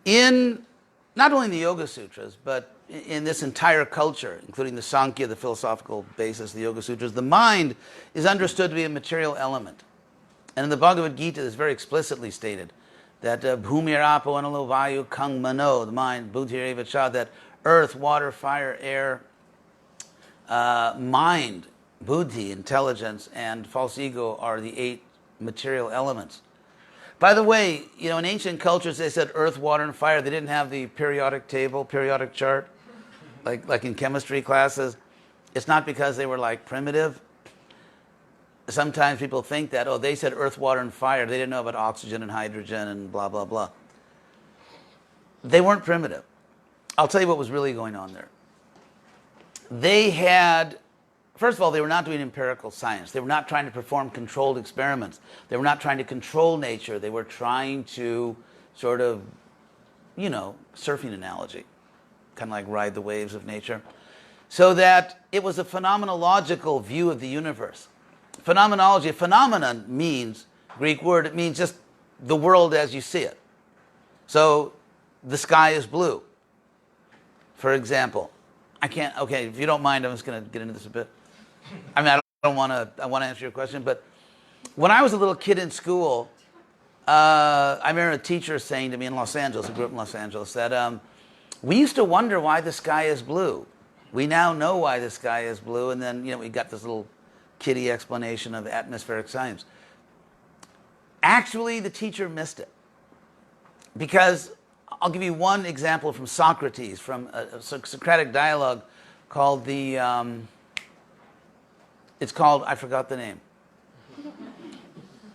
In not only in the Yoga Sutras, but in this entire culture, including the Sankhya, the philosophical basis of the Yoga Sutras, the mind is understood to be a material element. And in the Bhagavad Gita, it's very explicitly stated that bhumir apo analo vayu kang mano, the mind, buddhir eva cha, that earth, water, fire, air, mind, buddhi, intelligence, and false ego are the 8 material elements. By the way, you know, in ancient cultures, they said earth, water, and fire. They didn't have the periodic table, periodic chart, like in chemistry classes. It's not because they were like primitive. Sometimes people think that, they said earth, water, and fire. They didn't know about oxygen and hydrogen and blah, blah, blah. They weren't primitive. I'll tell you what was really going on there. They had, first of all, they were not doing empirical science. They were not trying to perform controlled experiments. They were not trying to control nature. They were trying to sort of, surfing analogy, kind of like ride the waves of nature. So that it was a phenomenological view of the universe. Phenomenology, phenomenon means, Greek word, it means just the world as you see it. So the sky is blue, for example. If you don't mind, I'm just going to get into this a bit. I mean, I want to answer your question, but when I was a little kid in school, I remember a teacher saying to me in Los Angeles, I grew up in Los Angeles, that we used to wonder why the sky is blue. We now know why the sky is blue, and then, we got this little kiddie explanation of atmospheric science. Actually, the teacher missed it. Because I'll give you one example from Socrates, from a Socratic dialogue called it's called, I forgot the name.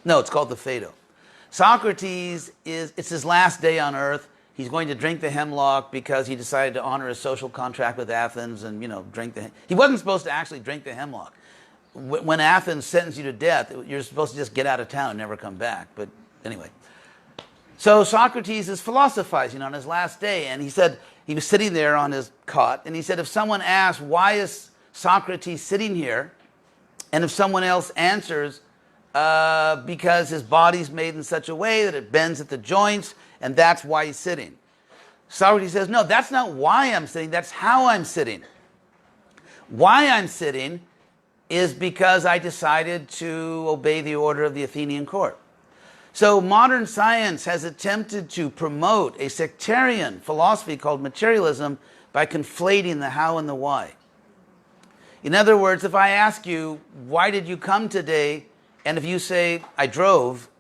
No, it's called the Phaedo. Socrates it's his last day on earth. He's going to drink the hemlock because he decided to honor his social contract with Athens and, drink he wasn't supposed to actually drink the hemlock. when Athens sentenced you to death, you're supposed to just get out of town and never come back. But anyway. So Socrates is philosophizing on his last day, and he said, he was sitting there on his cot, and he said, if someone asks, why is Socrates sitting here? And if someone else answers, because his body's made in such a way that it bends at the joints, and that's why he's sitting. Socrates says, no, that's not why I'm sitting, that's how I'm sitting. Why I'm sitting is because I decided to obey the order of the Athenian court. So modern science has attempted to promote a sectarian philosophy called materialism by conflating the how and the why. In other words, if I ask you, why did you come today? And if you say, I drove,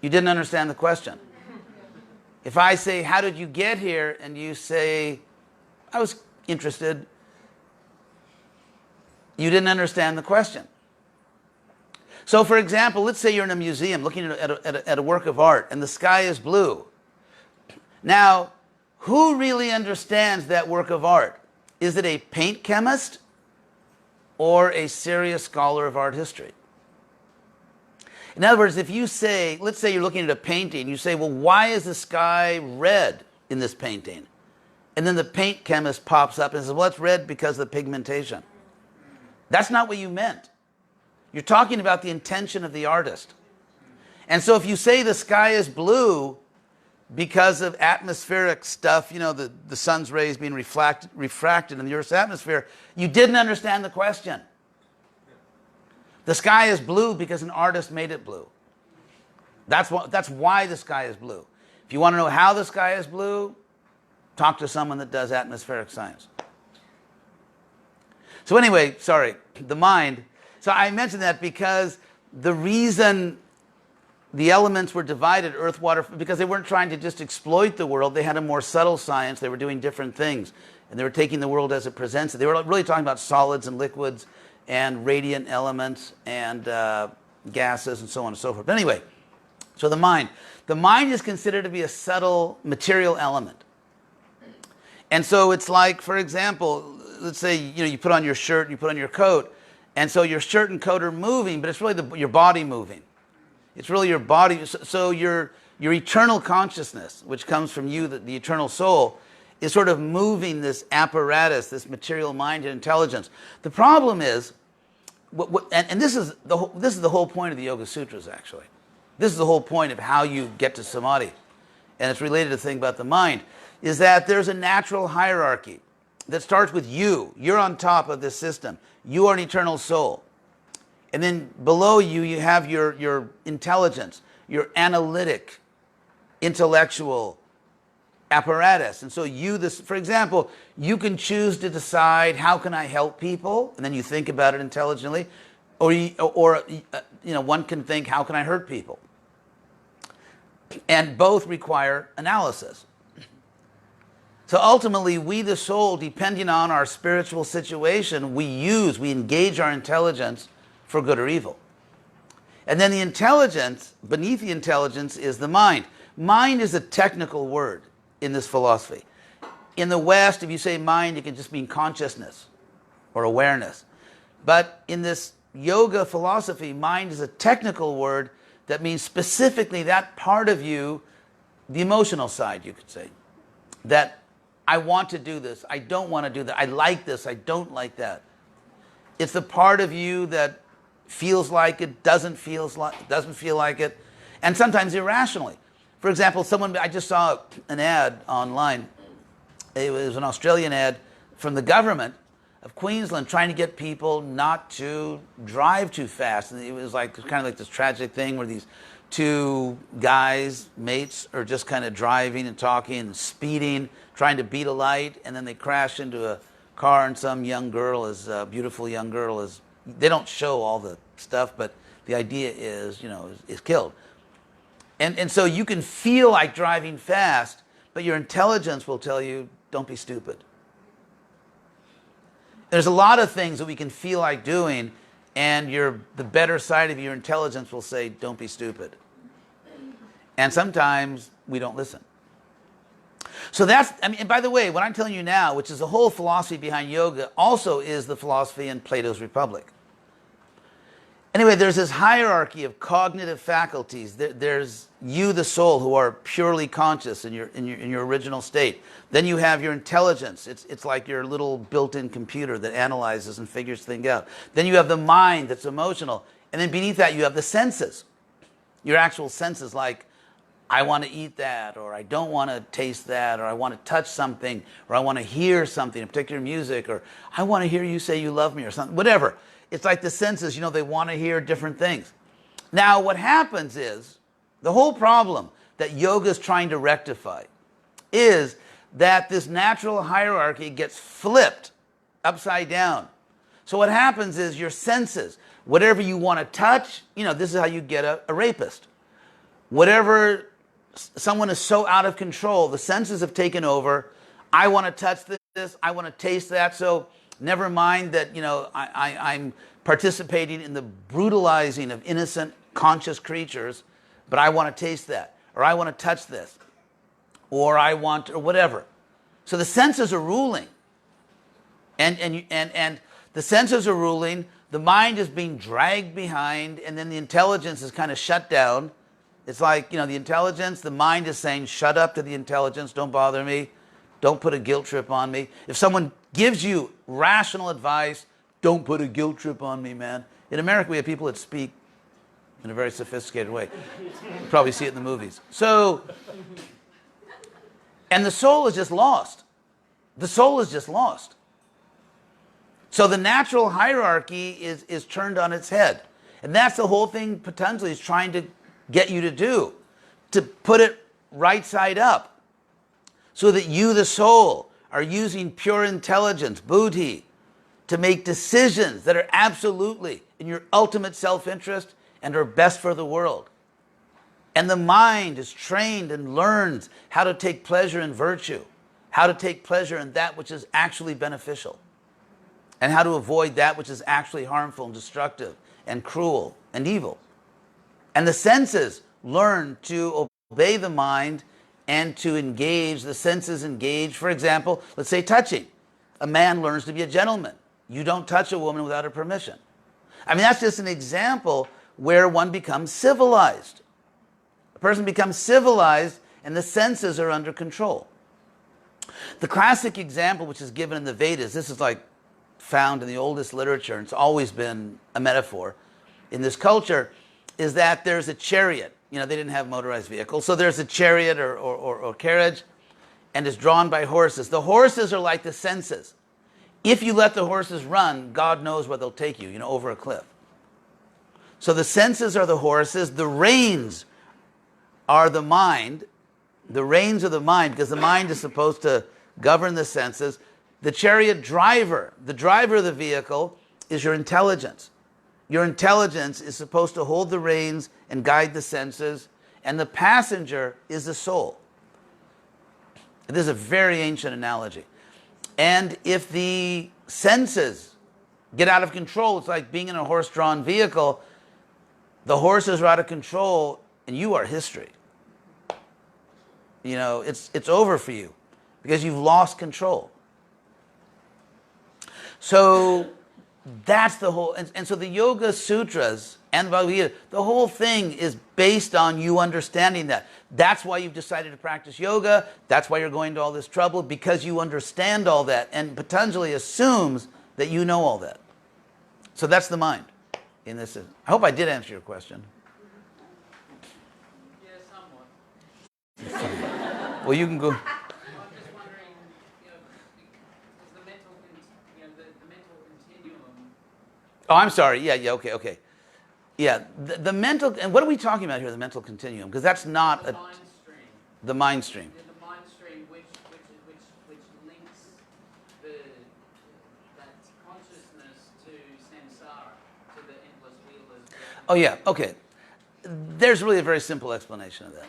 you didn't understand the question. If I say, how did you get here? And you say, I was interested, you didn't understand the question. So for example, let's say you're in a museum looking at a work of art and the sky is blue. Now, who really understands that work of art? Is it a paint chemist or a serious scholar of art history? In other words, if you say, let's say you're looking at a painting, you say, well, why is the sky red in this painting? And then the paint chemist pops up and says, well, it's red because of the pigmentation. That's not what you meant. You're talking about the intention of the artist. And so if you say the sky is blue because of atmospheric stuff, you know, the sun's rays being refracted in the Earth's atmosphere, you didn't understand the question. The sky is blue because an artist made it blue. That's why the sky is blue. If you want to know how the sky is blue, talk to someone that does atmospheric science. So anyway, sorry, the mind. So I mentioned that because the reason the elements were divided, earth, water, because they weren't trying to just exploit the world. They had a more subtle science. They were doing different things. And they were taking the world as it presents it. They were really talking about solids and liquids and radiant elements and gases and so on and so forth. But anyway, so the mind. The mind is considered to be a subtle material element. And so it's like, for example, let's say you put on your shirt, you put on your coat, and so your shirt and coat are moving, but it's really your body moving. It's really your body. So your eternal consciousness, which comes from you, the eternal soul, is sort of moving this apparatus, this material mind and intelligence. The problem is, and this is the whole point of the Yoga Sutras, actually. This is the whole point of how you get to samadhi. And it's related to the thing about the mind, is that there's a natural hierarchy that starts with you. You're on top of this system. You are an eternal soul. And then below you, you have your intelligence, your analytic, intellectual apparatus. And so for example, you can choose to decide, how can I help people? And then you think about it intelligently. Or one can think, how can I hurt people? And both require analysis. So ultimately, we, the soul, depending on our spiritual situation, we engage our intelligence for good or evil. And then the intelligence, beneath the intelligence, is the mind. Mind is a technical word in this philosophy. In the West, if you say mind, it can just mean consciousness or awareness. But in this yoga philosophy, mind is a technical word that means specifically that part of you, the emotional side, you could say, that I want to do this, I don't want to do that, I like this, I don't like that. It's the part of you that feels like it, doesn't feel like it, and sometimes irrationally. For example, I just saw an ad online. It was an Australian ad from the government of Queensland trying to get people not to drive too fast. And it was kind of like this tragic thing where these two guys, mates, are just kind of driving and talking and speeding, trying to beat a light, and then they crash into a car, and some young girl beautiful young girl they don't show all the stuff, but the idea is killed. And so you can feel like driving fast, but your intelligence will tell you, don't be stupid. There's a lot of things that we can feel like doing, and the better side of your intelligence will say, don't be stupid. And sometimes we don't listen. So and by the way, what I'm telling you now, which is the whole philosophy behind yoga, also is the philosophy in Plato's Republic. Anyway, there's this hierarchy of cognitive faculties. There's you, the soul, who are purely conscious in your original state. Then you have your intelligence. It's like your little built-in computer that analyzes and figures things out. Then you have the mind that's emotional. And then beneath that you have the senses. Your actual senses, like, I want to eat that, or I don't want to taste that, or I want to touch something, or I want to hear something, a particular music, or I want to hear you say you love me, or something, whatever. It's like the senses, they want to hear different things. Now, what happens is, the whole problem that yoga is trying to rectify is that this natural hierarchy gets flipped upside down. So what happens is your senses, whatever you want to touch, this is how you get a rapist. Whatever, someone is so out of control, the senses have taken over. I want to touch this, I want to taste that, so never mind that, I'm participating in the brutalizing of innocent, conscious creatures, but I want to taste that, or I want to touch this, or or whatever. So the senses are ruling. And the senses are ruling, the mind is being dragged behind, and then the intelligence is kind of shut down. It's like, the intelligence, the mind is saying, shut up to the intelligence, don't bother me, don't put a guilt trip on me. If someone gives you rational advice, don't put a guilt trip on me, man. In America, we have people that speak in a very sophisticated way. You probably see it in the movies. So, and the soul is just lost. The soul is just lost. So the natural hierarchy is turned on its head. And that's the whole thing Patanjali is trying to get you to do, to put it right side up, so that you, the soul, are using pure intelligence, buddhi, to make decisions that are absolutely in your ultimate self-interest and are best for the world. And the mind is trained and learns how to take pleasure in virtue, how to take pleasure in that which is actually beneficial, and how to avoid that which is actually harmful and destructive and cruel and evil. And the senses learn to obey the mind and to engage, the senses engage, for example, let's say touching. A man learns to be a gentleman. You don't touch a woman without her permission. I mean, that's just an example where one becomes civilized. A person becomes civilized and the senses are under control. The classic example which is given in the Vedas, this is like found in the oldest literature, and it's always been a metaphor in this culture, is that there's a chariot. They didn't have motorized vehicles, so there's a chariot or carriage, and it's drawn by horses. The horses are like the senses. If you let the horses run, God knows where they'll take you, over a cliff. So the senses are the horses, the reins are the mind. The reins are the mind, because the mind is supposed to govern the senses. The chariot driver, the driver of the vehicle, is your intelligence. Your intelligence is supposed to hold the reins and guide the senses, and the passenger is the soul. This is a very ancient analogy. And if the senses get out of control, it's like being in a horse-drawn vehicle. The horses are out of control, and you are history. It's over for you, because you've lost control. So that's the whole, and so the Yoga Sutras and the Bhagavad Gita, the whole thing is based on you understanding that. That's why you've decided to practice yoga. That's why you're going to all this trouble, because you understand all that. And Patanjali assumes that you know all that. So that's the mind in this. I hope I did answer your question. Yeah, somewhat. Well, you can go. I'm just wondering, is the mental, the mental continuum. Oh, I'm sorry. Yeah, okay. Yeah, the mental, and what are we talking about here, the mental continuum? Because that's not The mind stream. the mind stream. The mind stream which links that consciousness to samsara, to the endless wheel of death. Oh yeah, okay. There's really a very simple explanation of that.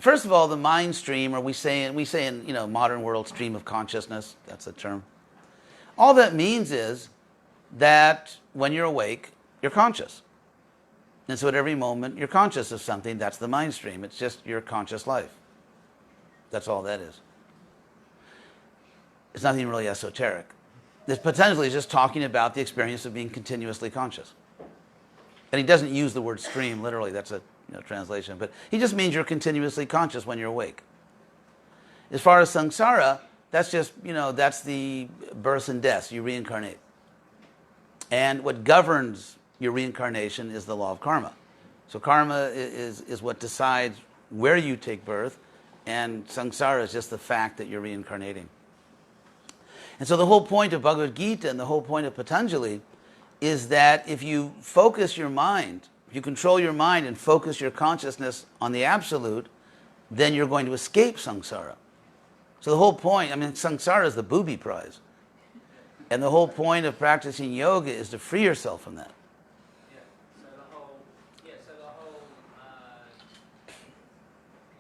First of all, the mind stream, or we say in modern world, stream of consciousness, that's the term. All that means is that when you're awake, you're conscious. And so at every moment you're conscious of something. That's the mind stream. It's just your conscious life. That's all that is. It's nothing really esoteric. This potentially is just talking about the experience of being continuously conscious. And he doesn't use the word stream literally, that's a translation, but he just means you're continuously conscious when you're awake. As far as samsara, that's just, that's the births and deaths, you reincarnate. And what governs your reincarnation is the law of karma. So karma is what decides where you take birth, and samsara is just the fact that you're reincarnating. And so the whole point of Bhagavad Gita and the whole point of Patanjali is that if you focus your mind, if you control your mind and focus your consciousness on the absolute, then you're going to escape samsara. So the whole point, samsara is the booby prize. And the whole point of practicing yoga is to free yourself from that. So the whole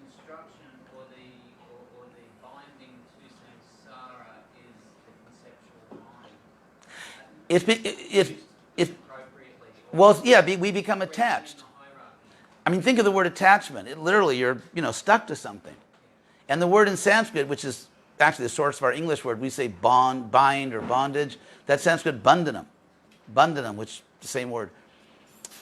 construction or the binding to samsara is the conceptual mind. If Appropriately. well, yeah, we become attached. Think of the word attachment. It literally, you're stuck to something. And the word in Sanskrit, which is actually the source of our English word, we say bond, bind, or bondage. That's Sanskrit bandhanam. Bandhanam, which is the same word.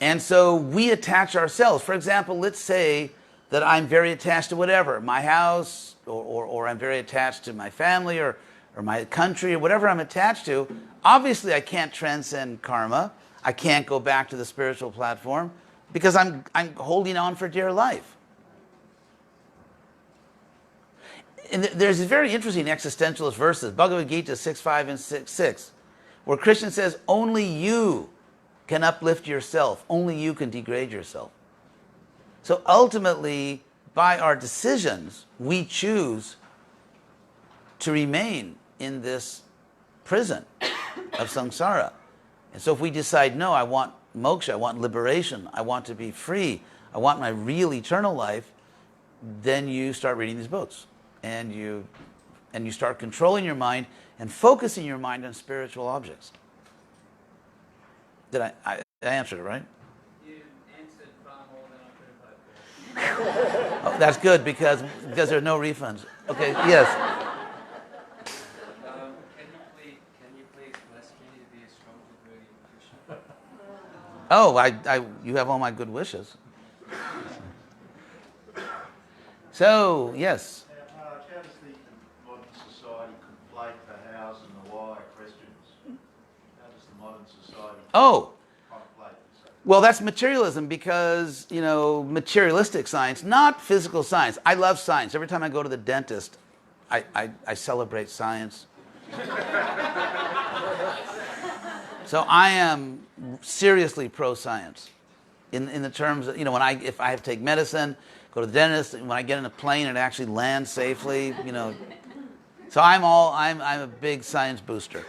And so we attach ourselves. For example, let's say that I'm very attached to whatever, my house, or I'm very attached to my family, or my country, or whatever I'm attached to. Obviously, I can't transcend karma. I can't go back to the spiritual platform because I'm holding on for dear life. And there's these very interesting existentialist verses, Bhagavad Gita 6.5 and 6.6, where Krishna says, only you can uplift yourself. Only you can degrade yourself. So ultimately, by our decisions, we choose to remain in this prison of samsara. And so if we decide, no, I want moksha, I want liberation, I want to be free, I want my real eternal life, then you start reading these books. And you start controlling your mind and focusing your mind on spiritual objects. Did I answered it, right? You answered far more than I could have hoped for. Oh, that's good because there's no refunds. Okay, yes. Can you please bless me to be a strong devotee of Krishna? Oh, you have all my good wishes. So, yes. How does the modern society conflate the hows and the why questions? How does the modern society conflate this? Well, that's materialism because, materialistic science, not physical science. I love science. Every time I go to the dentist, I celebrate science. So I am seriously pro-science in the terms of, if I have to take medicine, go to the dentist, when I get in a plane and it actually lands safely, So I'm a big science booster.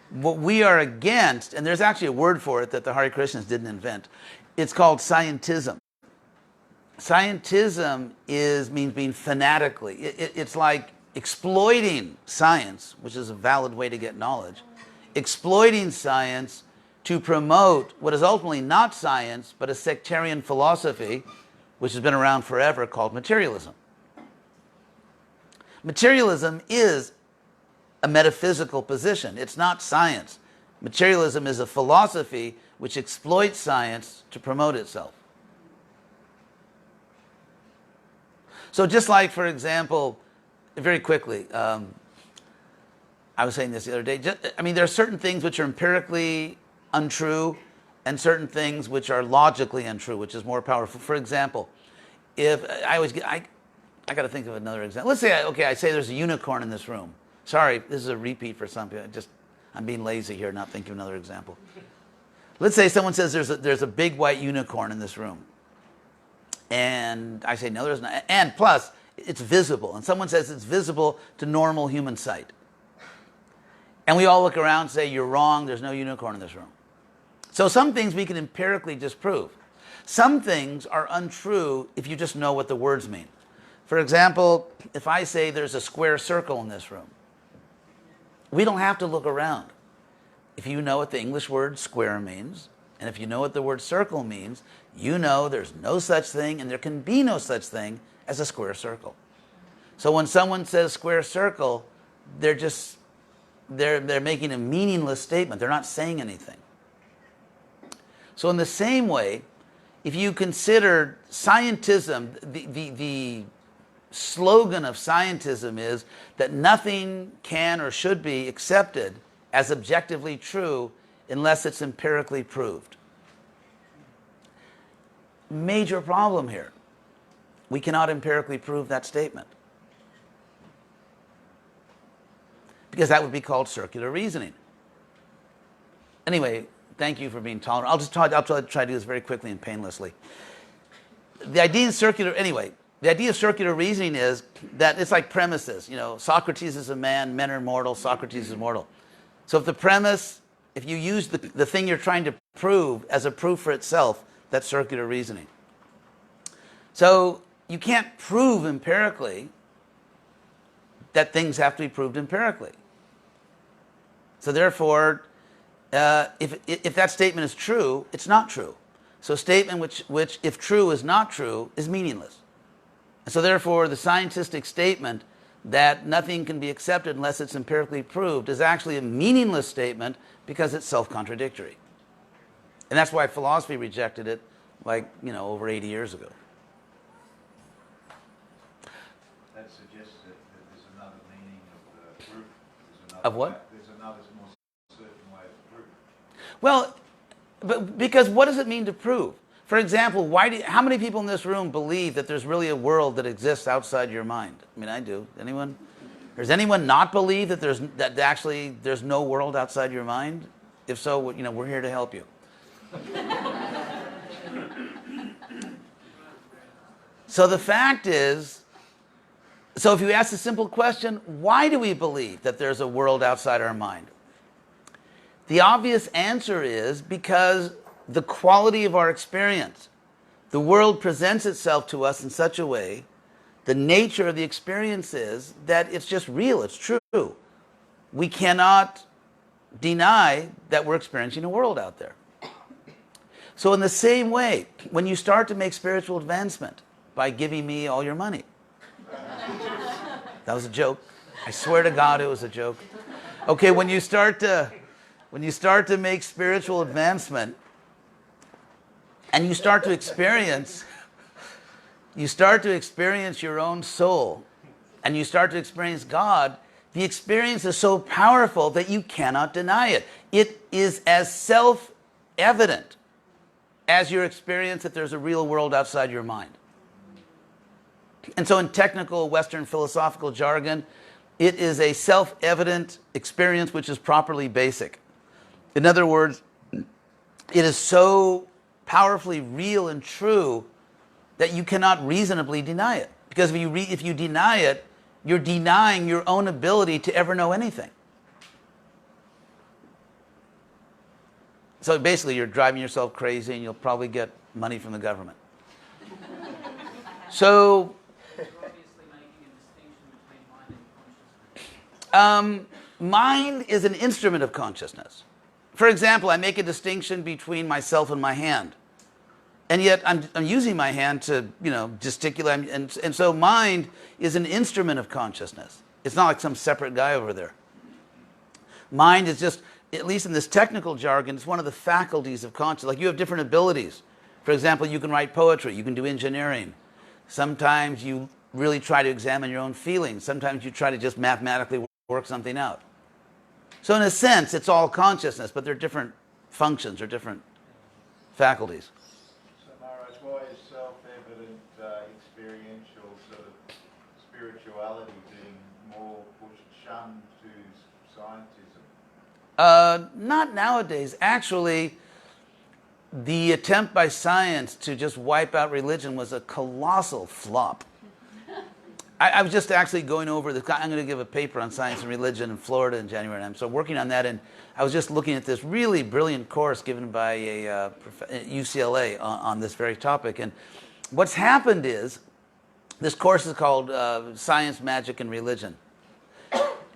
What we are against, and there's actually a word for it that the Hare Krishnas didn't invent, it's called scientism. Scientism means being fanatically. It's like exploiting science, which is a valid way to get knowledge, exploiting science to promote what is ultimately not science, but a sectarian philosophy, which has been around forever, called materialism. Materialism is a metaphysical position. It's not science. Materialism is a philosophy which exploits science to promote itself. So just like, for example, very quickly, I was saying this the other day, there are certain things which are empirically untrue and certain things which are logically untrue, which is more powerful. For example, if I got to think of another example. Let's say, I say there's a unicorn in this room. Sorry, this is a repeat for some people. I'm being lazy here, not thinking of another example. Let's say someone says there's a big white unicorn in this room. And I say, no, there's not. And plus, it's visible. And someone says it's visible to normal human sight. And we all look around and say, you're wrong, there's no unicorn in this room. So some things we can empirically disprove. Some things are untrue if you just know what the words mean. For example, if I say there's a square circle in this room, we don't have to look around. If you know what the English word square means, and if you know what the word circle means, you know there's no such thing and there can be no such thing as a square circle. So when someone says square circle, they're making a meaningless statement. They're not saying anything. So in the same way, if you consider scientism, the slogan of scientism is that nothing can or should be accepted as objectively true unless it's empirically proved. Major problem here. We cannot empirically prove that statement, because that would be called circular reasoning. Anyway, thank you for being tolerant. I'll try to do this very quickly and painlessly. The idea of circular reasoning is that it's like premises. You know, Socrates is a man, men are mortal, Socrates is mortal. So if the premise, if you use the thing you're trying to prove as a proof for itself, that's circular reasoning. So you can't prove empirically that things have to be proved empirically. So therefore, if that statement is true, it's not true. So a statement which if true is not true is meaningless. And so therefore, the scientific statement that nothing can be accepted unless it's empirically proved is actually a meaningless statement because it's self-contradictory. And that's why philosophy rejected it, like, over 80 years ago. That suggests that there's another meaning of the group. Of what? There's another more certain way of proof. Well, but because what does it mean to prove? For example, how many people in this room believe that there's really a world that exists outside your mind? I mean, I do. Anyone? Does anyone not believe that there's no world outside your mind? If so, we're here to help you. So the fact is, so if you ask a simple question, why do we believe that there's a world outside our mind? The obvious answer is because the quality of our experience. The world presents itself to us in such a way, the nature of the experience is that it's just real, it's true. We cannot deny that we're experiencing a world out there. So in the same way, when you start to make spiritual advancement by giving me all your money. That was a joke. I swear to God it was a joke. Okay, when you start to make spiritual advancement and you start to experience your own soul and you start to experience God, the experience is so powerful that you cannot deny it. It is as self-evident as your experience that there's a real world outside your mind. And so in technical Western philosophical jargon, it is a self-evident experience which is properly basic. In other words, it is so powerfully real and true that you cannot reasonably deny it. Because if you deny it, you're denying your own ability to ever know anything. So basically, you're driving yourself crazy and you'll probably get money from the government. So, You're obviously making a distinction between mind and consciousness. mind is an instrument of consciousness. For example, I make a distinction between myself and my hand. And yet I'm using my hand to, gesticulate. And so mind is an instrument of consciousness. It's not like some separate guy over there. Mind is just, at least in this technical jargon, it's one of the faculties of consciousness. Like you have different abilities. For example, you can write poetry. You can do engineering. Sometimes you really try to examine your own feelings. Sometimes you try to just mathematically work something out. So in a sense, it's all consciousness, but they're different functions or different faculties. So Maharaj, why is self-evident experiential sort of spirituality being more shunned to scientism? Not nowadays. Actually, the attempt by science to just wipe out religion was a colossal flop. I was just actually going over this. I'm going to give a paper on science and religion in Florida in January, and I'm so working on that. And I was just looking at this really brilliant course given by a UCLA on this very topic. And what's happened is this course is called Science, Magic, and Religion.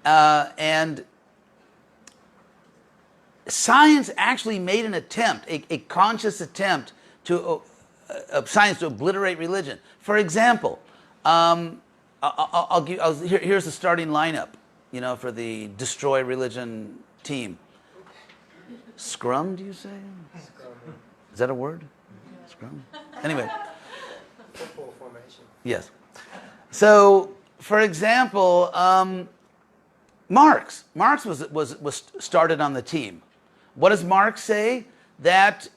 And science actually made an attempt, a conscious attempt science to obliterate religion. For example, here's the starting lineup, for the Destroy Religion team. Scrum, do you say? Is that a word? Scrum? Anyway. Football formation. Yes. So, for example, Marx. Marx was started on the team. What does Marx say? That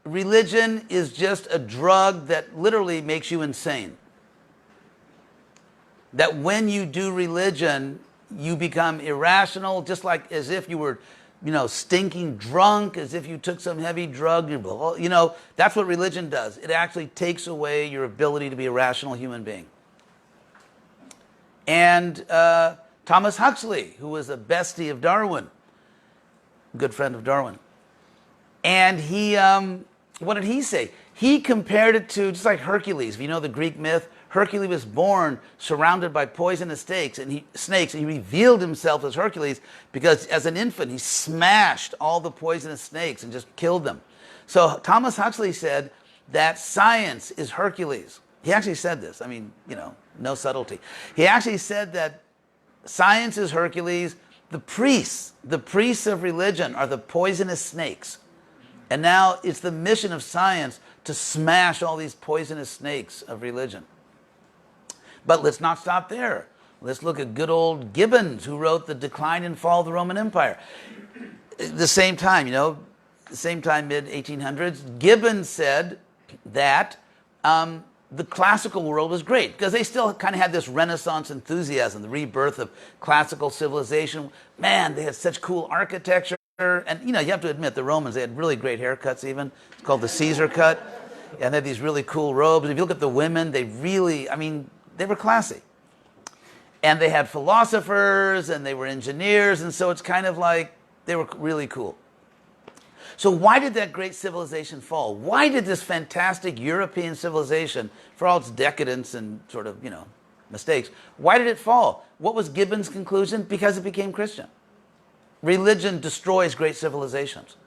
religion is just a drug that literally makes you insane. That when you do religion, you become irrational, just like as if you were, stinking drunk, as if you took some heavy drug. That's what religion does. It actually takes away your ability to be a rational human being. And Thomas Huxley, who was a bestie of Darwin, good friend of Darwin, and he, what did he say? He compared it to just like Hercules. If you know the Greek myth, Hercules was born surrounded by poisonous snakes, and he revealed himself as Hercules because as an infant he smashed all the poisonous snakes and just killed them. So Thomas Huxley said that science is Hercules. He actually said this. No subtlety. He actually said that science is Hercules. The priests of religion are the poisonous snakes. And now it's the mission of science to smash all these poisonous snakes of religion. But let's not stop there. Let's look at good old Gibbons, who wrote The Decline and Fall of the Roman Empire. The same time, mid-1800s, Gibbons said that the classical world was great because they still kind of had this Renaissance enthusiasm, the rebirth of classical civilization. Man, they had such cool architecture. And, you have to admit, the Romans, they had really great haircuts even. It's called the Caesar cut. And they had these really cool robes. If you look at the women, they really, they were classy. And they had philosophers, and they were engineers, and so it's kind of like they were really cool. So why did that great civilization fall? Why did this fantastic European civilization, for all its decadence and sort of, mistakes, why did it fall? What was Gibbons' conclusion? Because it became Christian. Religion destroys great civilizations.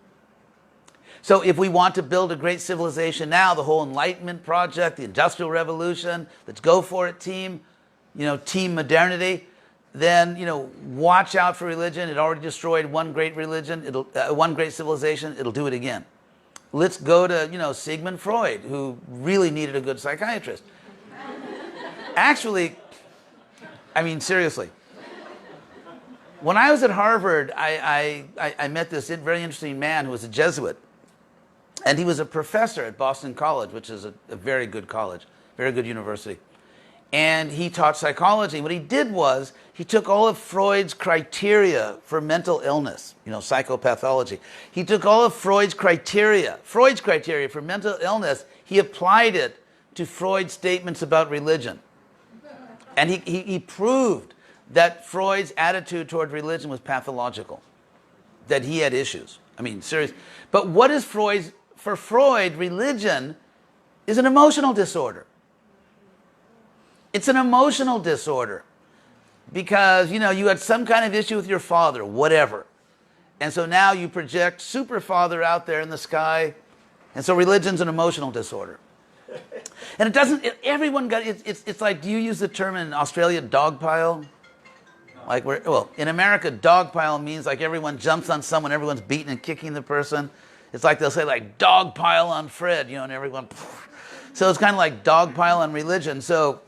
So if we want to build a great civilization now, the whole Enlightenment project, the Industrial Revolution, let's go for it, team, team modernity, then, watch out for religion. It already destroyed one great religion, one great civilization, it'll do it again. Let's go to, Sigmund Freud, who really needed a good psychiatrist. Actually, seriously. When I was at Harvard, I met this very interesting man who was a Jesuit. And he was a professor at Boston College, which is a very good college, very good university. And he taught psychology. What he did was he took all of Freud's criteria for mental illness, psychopathology. He took all of Freud's criteria for mental illness, he applied it to Freud's statements about religion. And he proved that Freud's attitude toward religion was pathological, that he had issues. Serious. But what is Freud's? For Freud, religion is an emotional disorder. It's an emotional disorder because, you had some kind of issue with your father, whatever. And so now you project super father out there in the sky. And so religion's an emotional disorder. And it's like, do you use the term in Australia, dogpile? In America, dogpile means like everyone jumps on someone, everyone's beating and kicking the person. It's like they'll say like dogpile on Fred, and everyone. So it's kind of like dogpile on religion. So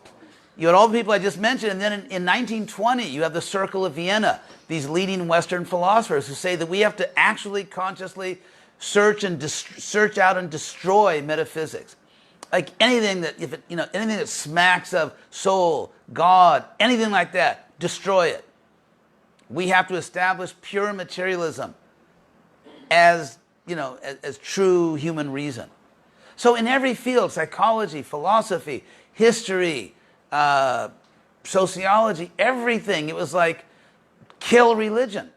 you had all the people I just mentioned, and then in 1920, you have the Circle of Vienna, these leading Western philosophers who say that we have to actually consciously search out and destroy metaphysics. Like anything that smacks of soul, God, anything like that, destroy it. We have to establish pure materialism as true human reason. So in every field, psychology, philosophy, history, sociology, everything, it was like, kill religion.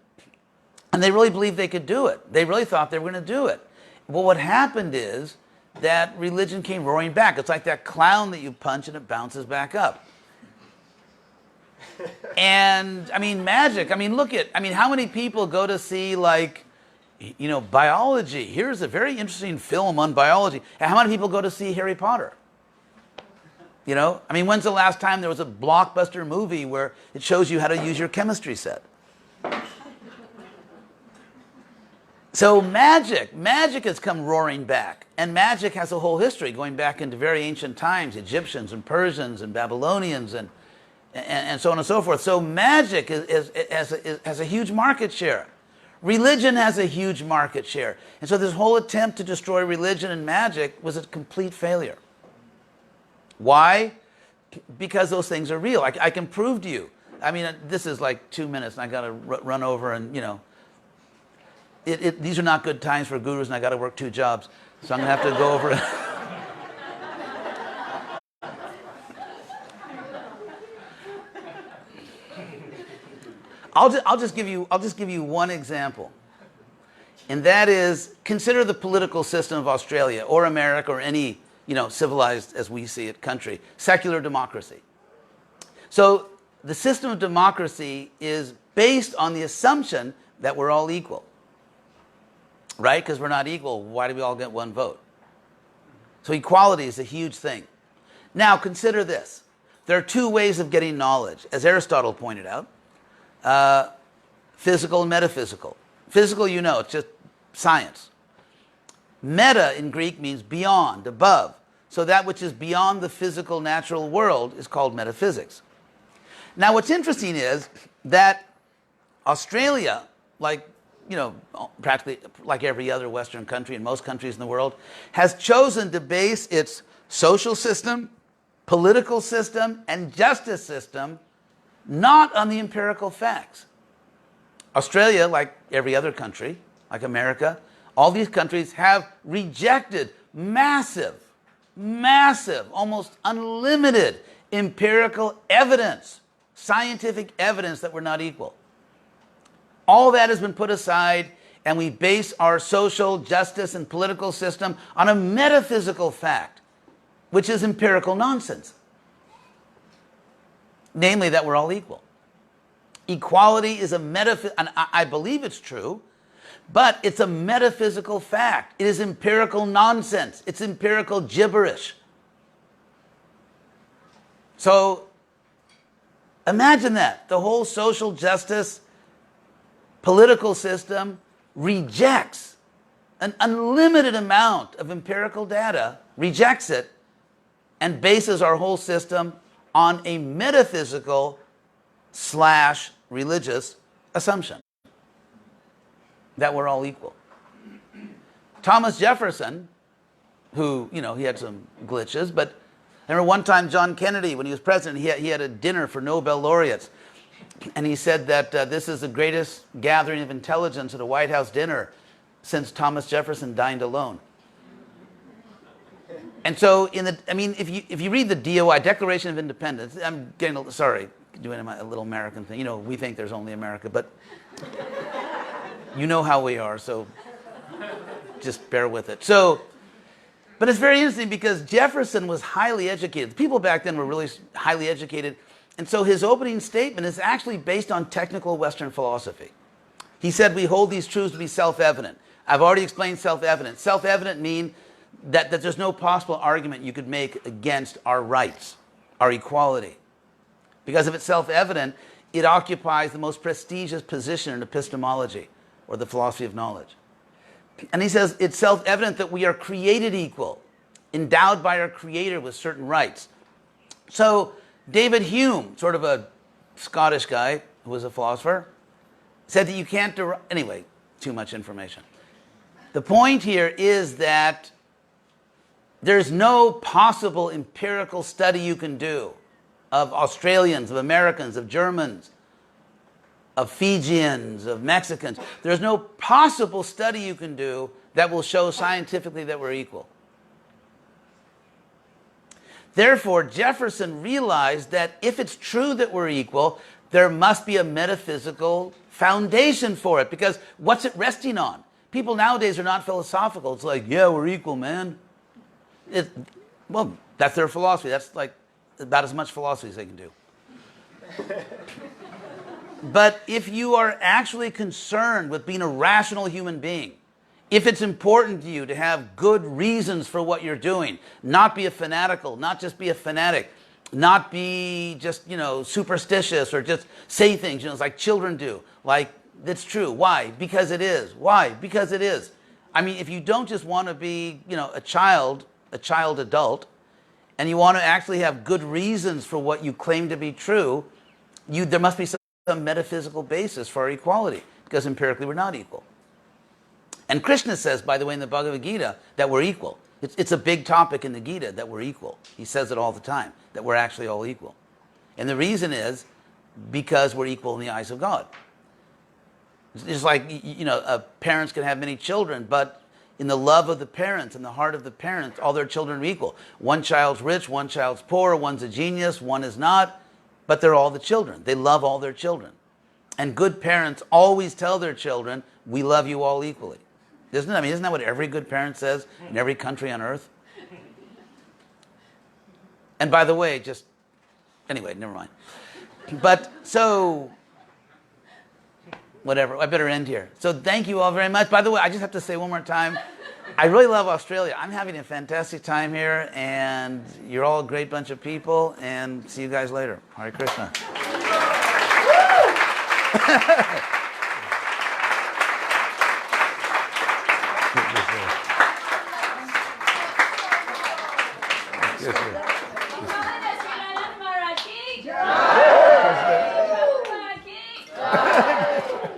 And they really believed they could do it. They really thought they were going to do it. Well, what happened is that religion came roaring back. It's like that clown that you punch and it bounces back up. And, magic. How many people go to see, biology? Here's a very interesting film on biology. And how many people go to see Harry Potter? When's the last time there was a blockbuster movie where it shows you how to use your chemistry set? So magic has come roaring back. And magic has a whole history going back into very ancient times, Egyptians and Persians and Babylonians and so on and so forth. So magic has a huge market share. Religion has a huge market share. And so this whole attempt to destroy religion and magic was a complete failure. Why? Because those things are real. I can prove to you. I mean, this is like 2 minutes, and I got to run over and, these are not good times for gurus, and I got to work 2 jobs. So I'm going to have to go over it. I'll just give you one example. And that is, consider the political system of Australia or America or any, civilized, as we see it, country. Secular democracy. So the system of democracy is based on the assumption that we're all equal. Right? Because we're not equal, why do we all get one vote? So equality is a huge thing. Now consider this. There are 2 ways of getting knowledge, as Aristotle pointed out. Physical and metaphysical. Physical, it's just science. Meta in Greek means beyond, above. So that which is beyond the physical natural world is called metaphysics. Now what's interesting is that Australia, practically like every other Western country and most countries in the world, has chosen to base its social system, political system, and justice system not on the empirical facts. Australia, like every other country, like America, all these countries have rejected massive, almost unlimited empirical evidence, scientific evidence that we're not equal. All that has been put aside, and we base our social, justice, and political system on a metaphysical fact, which is empirical nonsense. Namely, that we're all equal. Equality is a metaphysical, and I believe it's true, but it's a metaphysical fact. It is empirical nonsense. It's empirical gibberish. So, imagine that. The whole social justice, political system rejects an unlimited amount of empirical data, rejects it, and bases our whole system on a metaphysical / religious assumption that we're all equal. Thomas Jefferson, who, he had some glitches, but I remember one time John Kennedy, when he was president, he had a dinner for Nobel laureates. And he said that this is the greatest gathering of intelligence at a White House dinner since Thomas Jefferson dined alone. And so, if you read the DOI, Declaration of Independence, I'm getting doing a little American thing. We think there's only America, but you know how we are, so just bear with it. But it's very interesting because Jefferson was highly educated. The people back then were really highly educated. And so his opening statement is actually based on technical Western philosophy. He said, we hold these truths to be self-evident. I've already explained self-evident. Self-evident mean that there's no possible argument you could make against our rights, our equality. Because if it's self-evident, it occupies the most prestigious position in epistemology, or the philosophy of knowledge. And he says it's self-evident that we are created equal, endowed by our Creator with certain rights. So David Hume, sort of a Scottish guy who was a philosopher, said that you can't anyway, too much information. The point here is that there's no possible empirical study you can do of Australians, of Americans, of Germans, of Fijians, of Mexicans. There's no possible study you can do that will show scientifically that we're equal. Therefore, Jefferson realized that if it's true that we're equal, there must be a metaphysical foundation for it, because what's it resting on? People nowadays are not philosophical. It's like, yeah, we're equal, man. Well, that's their philosophy. That's like about as much philosophy as they can do. But if you are actually concerned with being a rational human being, if it's important to you to have good reasons for what you're doing, not be a fanatical, not just be a fanatic, not be just, superstitious or just say things, like children do, like that's true. Why? Because it is. Why? Because it is. I mean, if you don't just want to be, a child adult, and you want to actually have good reasons for what you claim to be true, there must be some metaphysical basis for our equality, because empirically we're not equal. And Krishna says, by the way, in the Bhagavad Gita, that we're equal. It's a big topic in the Gita that we're equal. He says it all the time, that we're actually all equal. And the reason is because we're equal in the eyes of God. It's just like, parents can have many children, but in the love of the parents, in the heart of the parents, all their children are equal. One child's rich, one child's poor, one's a genius, one is not, but they're all the children. They love all their children. And good parents always tell their children, we love you all equally. Isn't it? I mean, isn't that what every good parent says in every country on earth? And by the way, anyway, never mind. But so, whatever, I better end here. So thank you all very much. By the way, I just have to say one more time, I really love Australia. I'm having a fantastic time here, and you're all a great bunch of people, and see you guys later. Hare Krishna.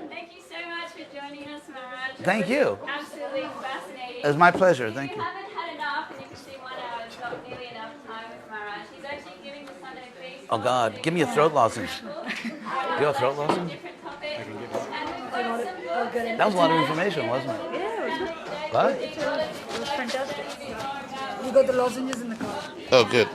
Thank you so much for joining us, Maharaj. Thank you. Absolutely fascinating. It was my pleasure. Thank If you. you haven't had enough, and if you see 1 hour, it's not nearly enough time with Maharaj. He's actually giving the Sunday feast. Oh God, give me a throat lozenge. Do you have a throat lozenge? Different topics. And we've got some books. That was a lot of information, wasn't it? What? It was fantastic. We got the lozenges in the car. Oh, good.